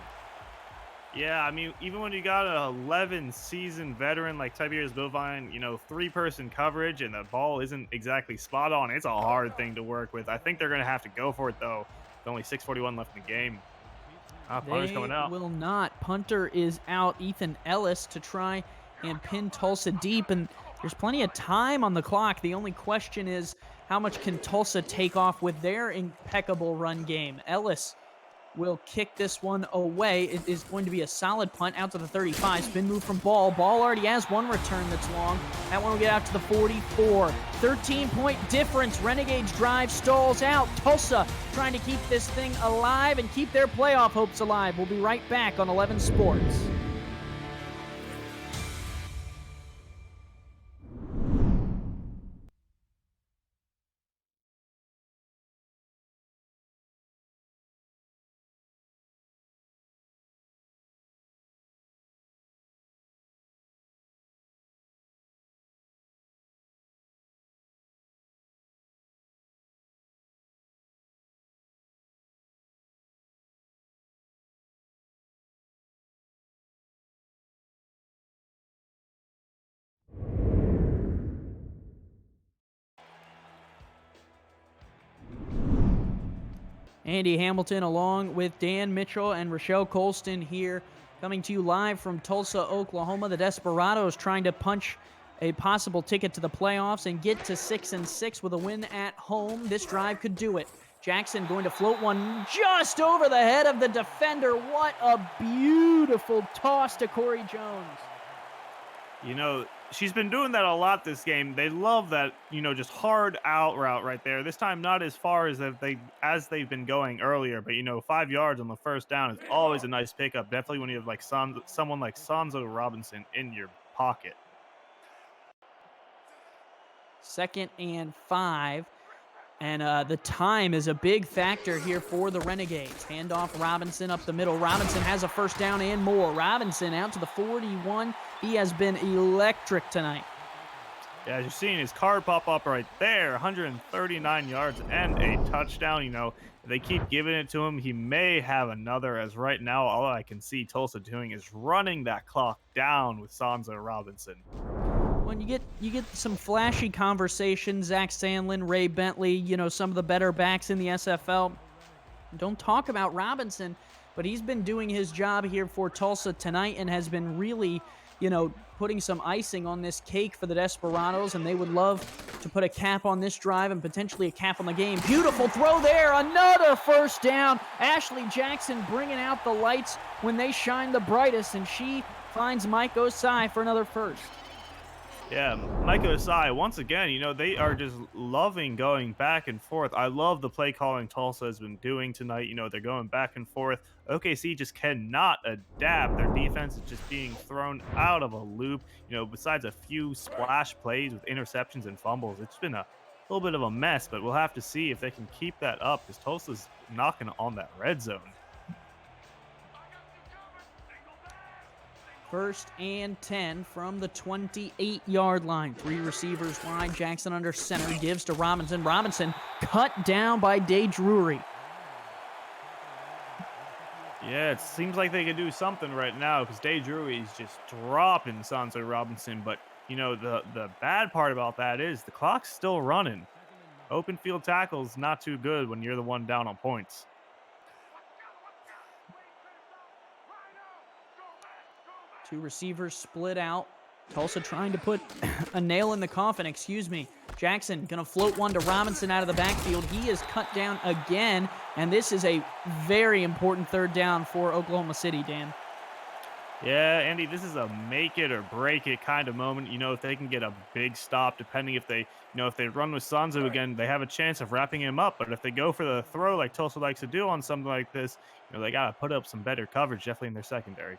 S3: Yeah, I mean, even when you got an 11-season veteran like Tiberius Bovine, 3-person coverage and the ball isn't exactly spot on, it's a hard thing to work with. I think they're going to have to go for it, though. With only 6:41 left in the game. Punter's coming out.
S2: Will not. Punter is out. Ethan Ellis to try and pin Tulsa deep, and there's plenty of time on the clock. The only question is, how much can Tulsa take off with their impeccable run game? Ellis will kick this one away. It is going to be a solid punt out to the 35. Spin move from Ball. Ball already has one return that's long. That one will get out to the 44. 13-point difference. Renegades drive stalls out. Tulsa trying to keep this thing alive and keep their playoff hopes alive. We'll be right back on 11 Sports. Andy Hamilton along with Dan Mitchell and Rochelle Colston here, coming to you live from Tulsa, Oklahoma. The Desperados trying to punch a possible ticket to the playoffs and get to 6-6 with a win at home. This drive could do it. Jackson going to float one just over the head of the defender. What a beautiful toss to Corey Jones.
S3: She's been doing that a lot this game. They love that, just hard out route right there. This time not as far as they've been going earlier, but 5 yards on the first down is always a nice pickup. Definitely when you have someone like Sonzo Robinson in your pocket.
S2: 2nd and 5. And the time is a big factor here for the Renegades. Handoff Robinson up the middle. Robinson has a first down and more. Robinson out to the 41. He has been electric tonight.
S3: Yeah, as you're seeing his card pop up right there, 139 yards and a touchdown. If they keep giving it to him, he may have another, as right now all I can see Tulsa doing is running that clock down with Sonzo Robinson.
S2: When you get some flashy conversations, Zach Sandlin, Ray Bentley, some of the better backs in the SFL. Don't talk about Robinson, but he's been doing his job here for Tulsa tonight and has been really, putting some icing on this cake for the Desperados, and they would love to put a cap on this drive and potentially a cap on the game. Beautiful throw there, another first down. Ashley Jackson bringing out the lights when they shine the brightest, and she finds Mike Osai for another first.
S3: Yeah, Micah Asai, once again, they are just loving going back and forth. I love the play calling Tulsa has been doing tonight. They're going back and forth. OKC just cannot adapt. Their defense is just being thrown out of a loop. Besides a few splash plays with interceptions and fumbles, it's been a little bit of a mess, but we'll have to see if they can keep that up because Tulsa's knocking on that red zone.
S2: 1st and 10 from the 28-yard line. 3 receivers wide. Jackson under center. Gives to Robinson. Robinson cut down by Day Drury.
S3: Yeah, it seems like they could do something right now because Day Drury's just dropping Sanso Robinson. But, the bad part about that is the clock's still running. Open field tackle's not too good when you're the one down on points.
S2: Two receivers split out. Tulsa trying to put a nail in the coffin, Jackson gonna float one to Robinson out of the backfield. He is cut down again, and this is a very important 3rd down for Oklahoma City, Dan.
S3: Yeah, Andy, this is a make it or break it kind of moment. If they can get a big stop, depending if they run with Sanzo again, they have a chance of wrapping him up. But if they go for the throw like Tulsa likes to do on something like this, they got to put up some better coverage, definitely in their secondary.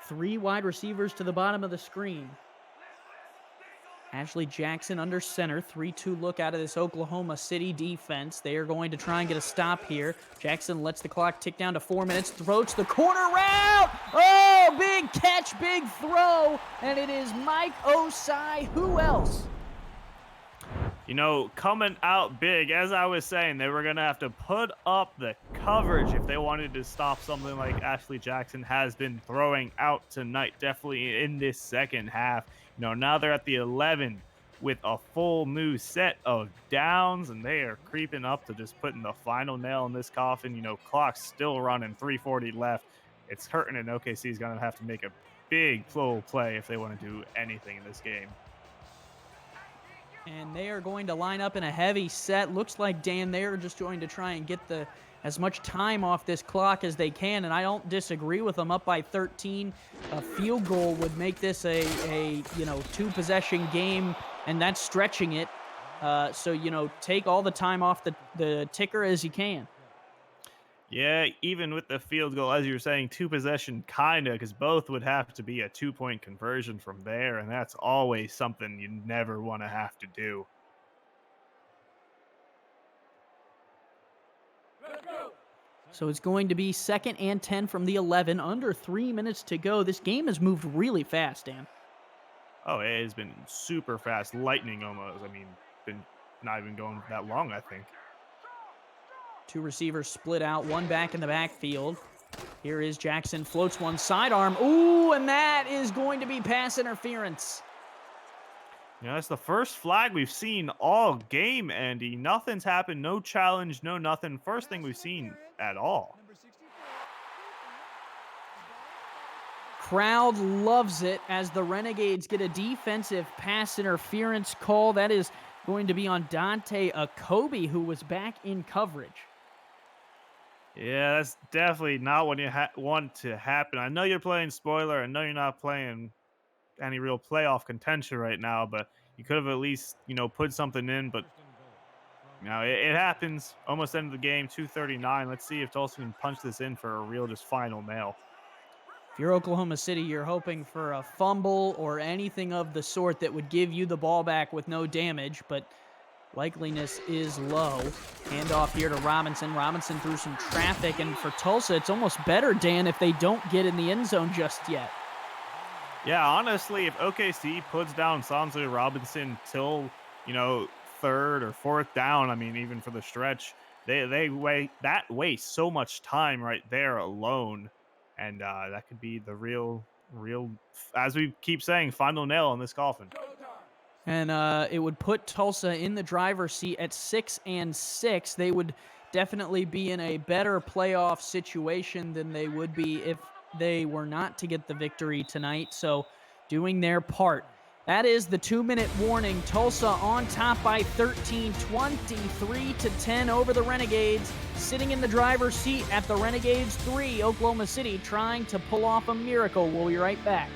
S2: 3 wide receivers to the bottom of the screen. Ashley Jackson under center. 3-2 look out of this Oklahoma City defense. They are going to try and get a stop here. Jackson lets the clock tick down to 4 minutes. Throw to the corner route. Oh, big catch, big throw. And it is Mike Osai. Who else?
S3: Coming out big, as I was saying, they were going to have to put up the coverage if they wanted to stop something like Ashley Jackson has been throwing out tonight, definitely in this second half. Now they're at the 11 with a full new set of downs, and they are creeping up to just putting the final nail in this coffin. Clock's still running, 3:40 left. It's hurting, and OKC is going to have to make a big flow play if they want to do anything in this game.
S2: And they are going to line up in a heavy set. Looks like, Dan, they're just going to try and get as much time off this clock as they can, and I don't disagree with them. Up by 13, a field goal would make this a 2-possession game, and that's stretching it. So, take all the time off the ticker as you can.
S3: Yeah, even with the field goal, as you were saying, 2-possession kinda, because both would have to be a 2-point conversion from there, and that's always something you never want to have to do.
S2: So it's going to be 2nd and 10 from the 11, under 3 minutes to go. This game has moved really fast, Dan.
S3: Oh, it has been super fast, lightning almost. Been not even going that long, I think.
S2: 2 receivers split out, 1 back in the backfield. Here is Jackson, floats one sidearm. Ooh, and that is going to be pass interference.
S3: That's the first flag we've seen all game, Andy. Nothing's happened, no challenge, no nothing. First thing we've seen at all.
S2: Crowd loves it as the Renegades get a defensive pass interference call. That is going to be on Dante Akobe, who was back in coverage.
S3: Yeah, that's definitely not what you want to happen. I know you're playing spoiler. I know you're not playing any real playoff contention right now, but you could have at least, put something in. But, it happens. Almost end of the game, 2:39. Let's see if Tulsa can punch this in for a real just final nail.
S2: If you're Oklahoma City, you're hoping for a fumble or anything of the sort that would give you the ball back with no damage, but likeliness is low. Handoff here to Robinson. Robinson through some traffic, and for Tulsa, it's almost better, Dan, if they don't get in the end zone just yet.
S3: Yeah, honestly, if OKC puts down Sanso Robinson till, 3rd or 4th down, even for the stretch, they waste so much time right there alone. And that could be the real, as we keep saying, final nail in this coffin.
S2: And it would put Tulsa in the driver's seat at 6-6. They would definitely be in a better playoff situation than they would be if they were not to get the victory tonight. So doing their part. That is the 2-minute warning. Tulsa on top by 13, 23-10 over the Renegades. Sitting in the driver's seat at the Renegades 3, Oklahoma City trying to pull off a miracle. We'll be right back.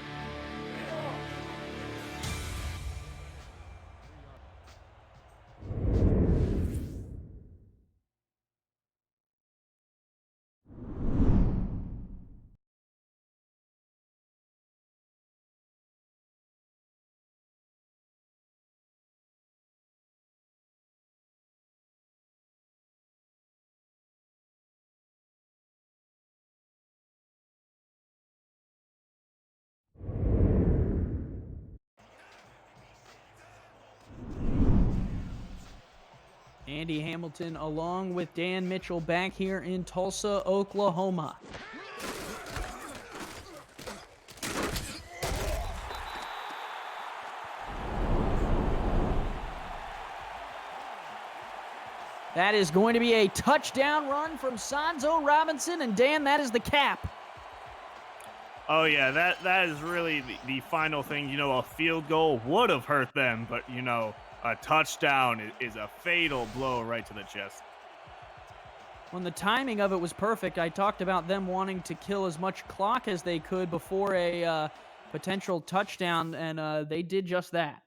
S2: Andy Hamilton along with Dan Mitchell back here in Tulsa, Oklahoma. That is going to be a touchdown run from Sanzo Robinson, and Dan, that is the cap.
S3: Oh yeah, that is really the final thing. You know, a field goal would have hurt them, but you know, a touchdown is a fatal blow right to the chest.
S2: When the timing of it was perfect, I talked about them wanting to kill as much clock as they could before a potential touchdown, and they did just that.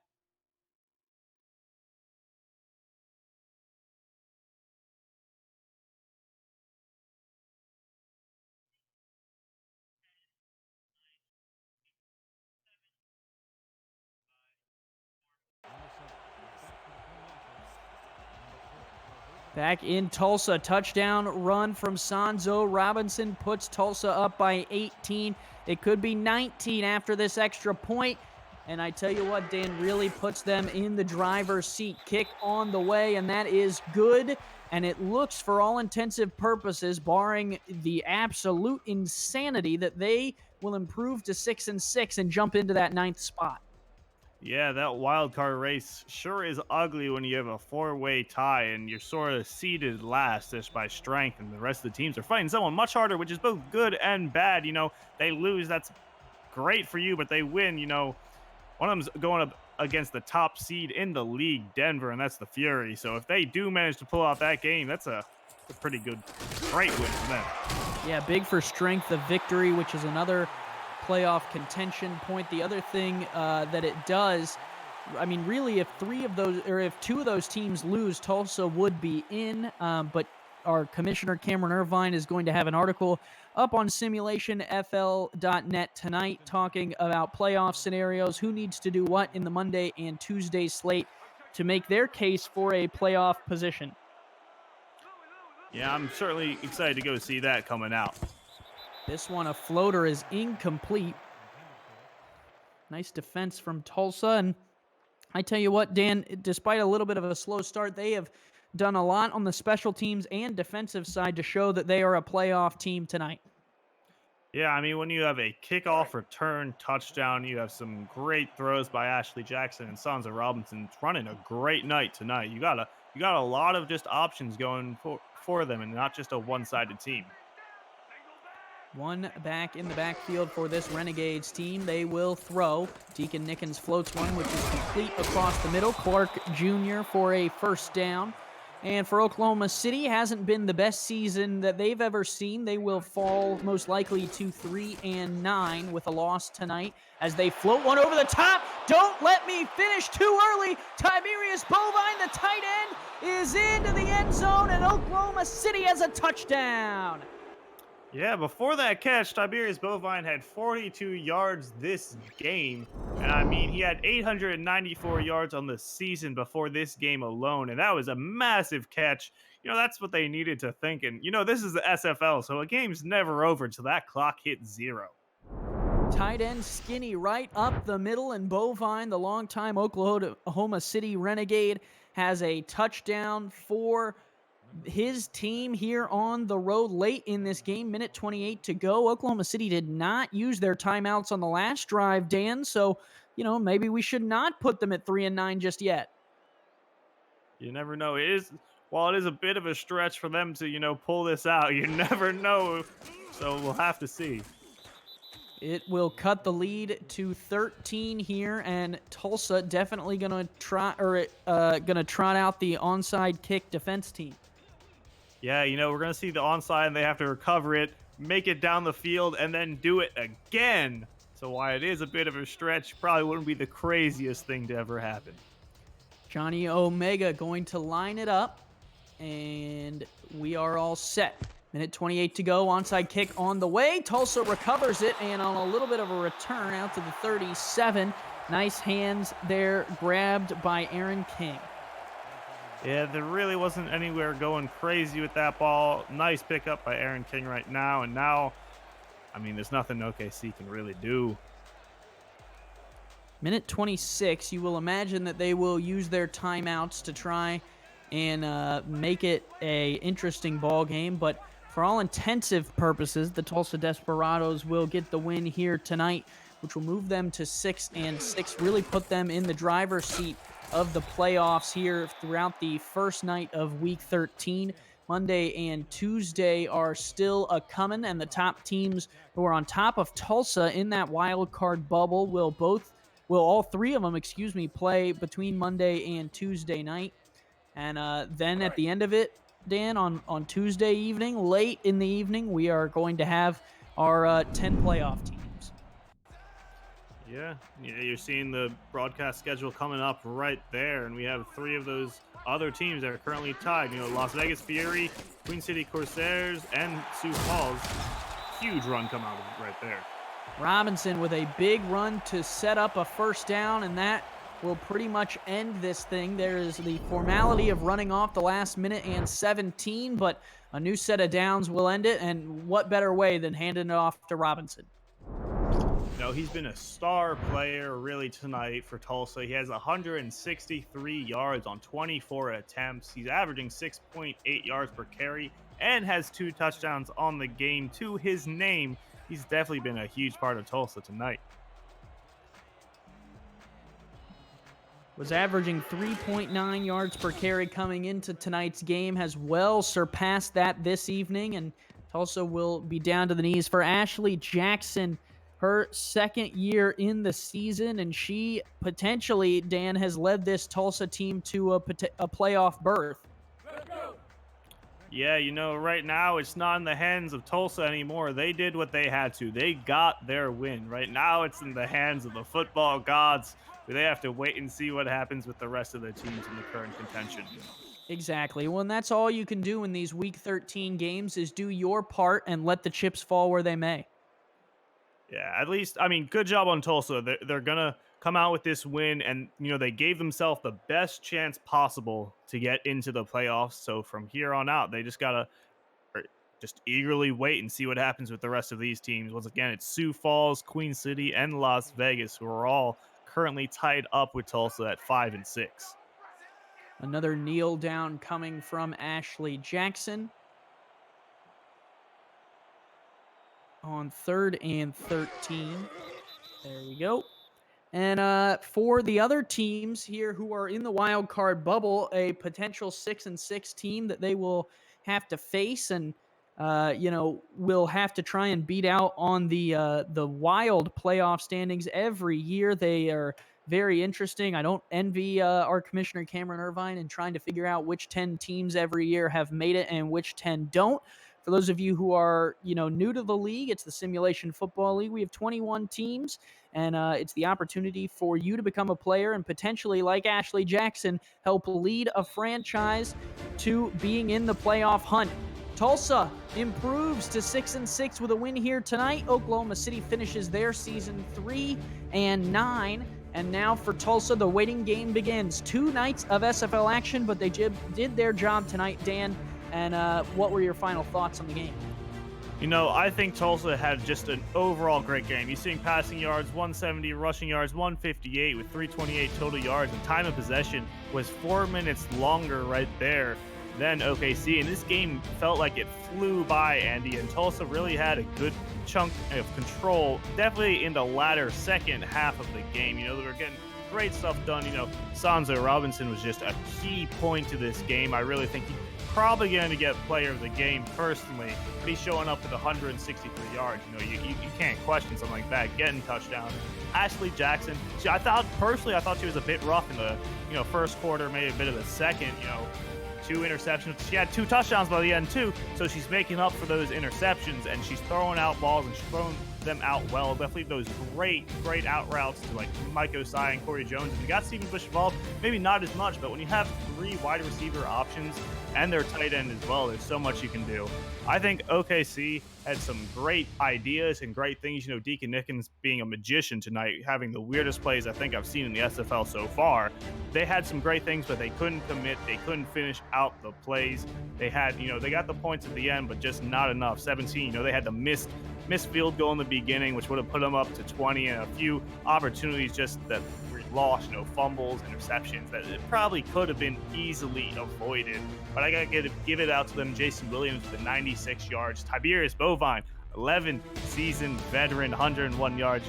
S2: Back in Tulsa, touchdown run from Sanzo Robinson puts Tulsa up by 18. It could be 19 after this extra point. And I tell you what, Dan, really puts them in the driver's seat. Kick on the way, and that is good. And it looks, for all intensive purposes, barring the absolute insanity, that they will improve to 6-6 and jump into that 9th spot.
S3: Yeah, that wild card race sure is ugly when you have a four-way tie and you're sort of seeded last just by strength, and the rest of the teams are fighting someone much harder, which is both good and bad. You know, they lose, that's great for you, but they win. You know, one of them's going up against the top seed in the league, Denver, and that's the Fury. So if they do manage to pull out that game, that's a pretty good, great win for them.
S2: Yeah, big for strength of victory, which is another playoff contention point. The other thing that it does, I mean, really, if two of those teams lose, Tulsa would be in. But our commissioner, Cameron Irvine, is going to have an article up on simulationfl.net tonight talking about playoff scenarios, who needs to do what in the Monday and Tuesday slate to make their case for a playoff position.
S3: Yeah, I'm certainly excited to go see that coming out.
S2: This one, a floater, is incomplete. Nice defense from Tulsa. And I tell you what, Dan, despite a little bit of a slow start, they have done a lot on the special teams and defensive side to show that they are a playoff team tonight.
S3: Yeah, I mean, when you have a kickoff return touchdown, you have some great throws by Ashley Jackson and Sansa Robinson running a great night tonight. You got a lot of just options going for them and not just a one-sided team.
S2: One back in the backfield for this Renegades team. They will throw. Deacon Nickens floats one, which is complete across the middle. Clark Jr. for a first down. And for Oklahoma City, hasn't been the best season that they've ever seen. They will fall most likely to 3-9 with a loss tonight as they float one over the top. Don't let me finish too early. Tiberius Bovine, the tight end, is into the end zone, and Oklahoma City has a touchdown.
S3: Yeah, before that catch, Tiberius Bovine had 42 yards this game. And I mean, he had 894 yards on the season before this game alone. And that was a massive catch. You know, that's what they needed to think. And, you know, this is the SFL, so a game's never over until that clock hits 0.
S2: Tight end skinny right up the middle, and Bovine, the longtime Oklahoma City Renegade, has a touchdown for his team here on the road late in this game. Minute 28 to go. Oklahoma City did not use their timeouts on the last drive, Dan, so, you know, maybe we should not put them at 3-9 just yet.
S3: You never know. While it is a bit of a stretch for them to, you know, pull this out, you never know. So we'll have to see.
S2: It will cut the lead to 13 here, and Tulsa definitely going to trot out the onside kick defense team.
S3: Yeah, you know, we're going to see the onside, and they have to recover it, make it down the field, and then do it again. So while it is a bit of a stretch, probably wouldn't be the craziest thing to ever happen.
S2: Johnny Omega going to line it up, and we are all set. Minute 28 to go, onside kick on the way. Tulsa recovers it, and on a little bit of a return out to the 37. Nice hands there, grabbed by Aaron King.
S3: Yeah, there really wasn't anywhere going crazy with that ball. Nice pickup by Aaron King right now. And now, I mean, there's nothing OKC can really do.
S2: Minute 26, you will imagine that they will use their timeouts to try and make it a interesting ball game. But for all intensive purposes, the Tulsa Desperados will get the win here tonight, which will move them to 6-6, really put them in the driver's seat of the playoffs here throughout the first night of Week 13. Monday and Tuesday are still a coming, and the top teams who are on top of Tulsa in that wild card bubble will all three of them, play between Monday and Tuesday night. And then at the end of it, Dan, on Tuesday evening, late in the evening, we are going to have our 10 playoff teams.
S3: Yeah, you're seeing the broadcast schedule coming up right there, and we have 3 of those other teams that are currently tied. Las Vegas Fury, Queen City Corsairs, and Sioux Falls. Huge run coming out of it right there.
S2: Robinson with a big run to set up a first down, and that will pretty much end this thing. There is the formality of running off the last minute and 17, but a new set of downs will end it, and what better way than handing it off to Robinson?
S3: He's been a star player really tonight for Tulsa. He has 163 yards on 24 attempts. He's averaging 6.8 yards per carry and has 2 touchdowns on the game to his name. He's definitely been a huge part of Tulsa tonight.
S2: Was averaging 3.9 yards per carry coming into tonight's game, has well surpassed that this evening, and Tulsa will be down to the knees for Ashley Jackson, her second year in the season, and she potentially, Dan, has led this Tulsa team to a playoff berth.
S3: Yeah, right now it's not in the hands of Tulsa anymore. They did what they had to. They got their win. Right now it's in the hands of the football gods. They have to wait and see what happens with the rest of the teams in the current contention.
S2: Exactly. Well, and that's all you can do in these Week 13 games is do your part and let the chips fall where they may.
S3: Yeah, at least, good job on Tulsa. They're going to come out with this win, and, they gave themselves the best chance possible to get into the playoffs. So from here on out, they just got to just eagerly wait and see what happens with the rest of these teams. Once again, it's Sioux Falls, Queen City, and Las Vegas, who are all currently tied up with Tulsa at 5-6.
S2: Another kneel down coming from Ashley Jackson on 3rd and 13. There we go. And for the other teams here who are in the wild card bubble, a potential 6-6 team that they will have to face and will have to try and beat out on the wild playoff standings every year. They are very interesting. I don't envy our commissioner Cameron Irvine in trying to figure out which 10 teams every year have made it and which 10 don't. For those of you who are new to the league, it's the Simulation Football League. We have 21 teams, and it's the opportunity for you to become a player and potentially, like Ashley Jackson, help lead a franchise to being in the playoff hunt. Tulsa improves to 6-6 with a win here tonight. Oklahoma City finishes their season 3-9. And now for Tulsa, the waiting game begins. 2 nights of SFL action, but they did their job tonight, Dan. And what were your final thoughts on the game?
S3: I think Tulsa had just an overall great game. You're seeing passing yards, 170, rushing yards, 158 with 328 total yards, and time of possession was 4 minutes longer right there than OKC. And this game felt like it flew by, Andy, and Tulsa really had a good chunk of control, definitely in the latter second half of the game. They were getting great stuff done. Sanzo Robinson was just a key point to this game. I really think he's probably going to get player of the game personally, but he's showing up with 163 yards. You can't question something like that, getting touchdowns. Ashley Jackson, I thought she was a bit rough in the first quarter, maybe a bit of the second. 2 interceptions. She had 2 touchdowns by the end too, so she's making up for those interceptions, and she's throwing out balls and she's throwing them out well. Definitely those great out routes to like Mike Osai and Corey Jones. And you got Stephen Bush involved, maybe not as much, but when you have 3 wide receiver options and their tight end as well, there's so much you can do. I think OKC had some great ideas and great things. Deacon Nickens being a magician tonight, having the weirdest plays I think I've seen in the SFL so far. They had some great things, but they couldn't commit. They couldn't finish out the plays. They had, they got the points at the end, but just not enough. 17, they had the missed field goal in the beginning, which would have put them up to 20, and a few opportunities just that were loss, fumbles, interceptions that it probably could have been easily avoided. But I got to give it out to them. Jason Williams with the 96 yards. Tiberius Bovine, 11 season veteran, 101 yards.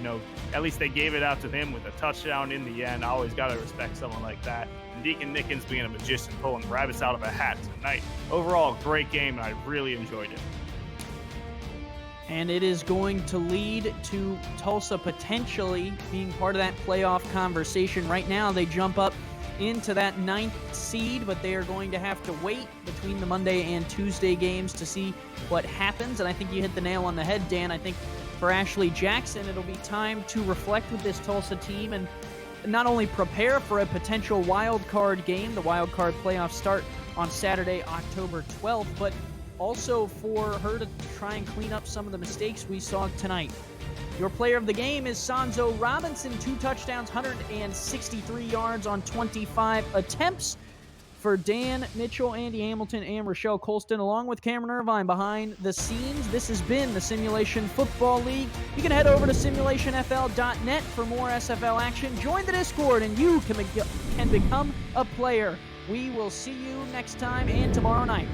S3: At least they gave it out to him with a touchdown in the end. I always got to respect someone like that. And Deacon Nickens being a magician, pulling rabbits out of a hat tonight. Overall, great game, and I really enjoyed it.
S2: And it is going to lead to Tulsa potentially being part of that playoff conversation. Right now, they jump up into that 9th seed, but they are going to have to wait between the Monday and Tuesday games to see what happens. And I think you hit the nail on the head, Dan. I think for Ashley Jackson, it'll be time to reflect with this Tulsa team and not only prepare for a potential wild card game. The wild card playoffs start on Saturday, October 12th, but also for her to try and clean up some of the mistakes we saw tonight. Your player of the game is Sanzo Robinson, 2 touchdowns, 163 yards on 25 attempts. For Dan Mitchell, Andy Hamilton, and Rochelle Colston, along with Cameron Irvine behind the scenes, this has been the Simulation Football League. You can head over to simulationfl.net for more SFL action. Join the Discord, and you can become a player. We will see you next time and tomorrow night.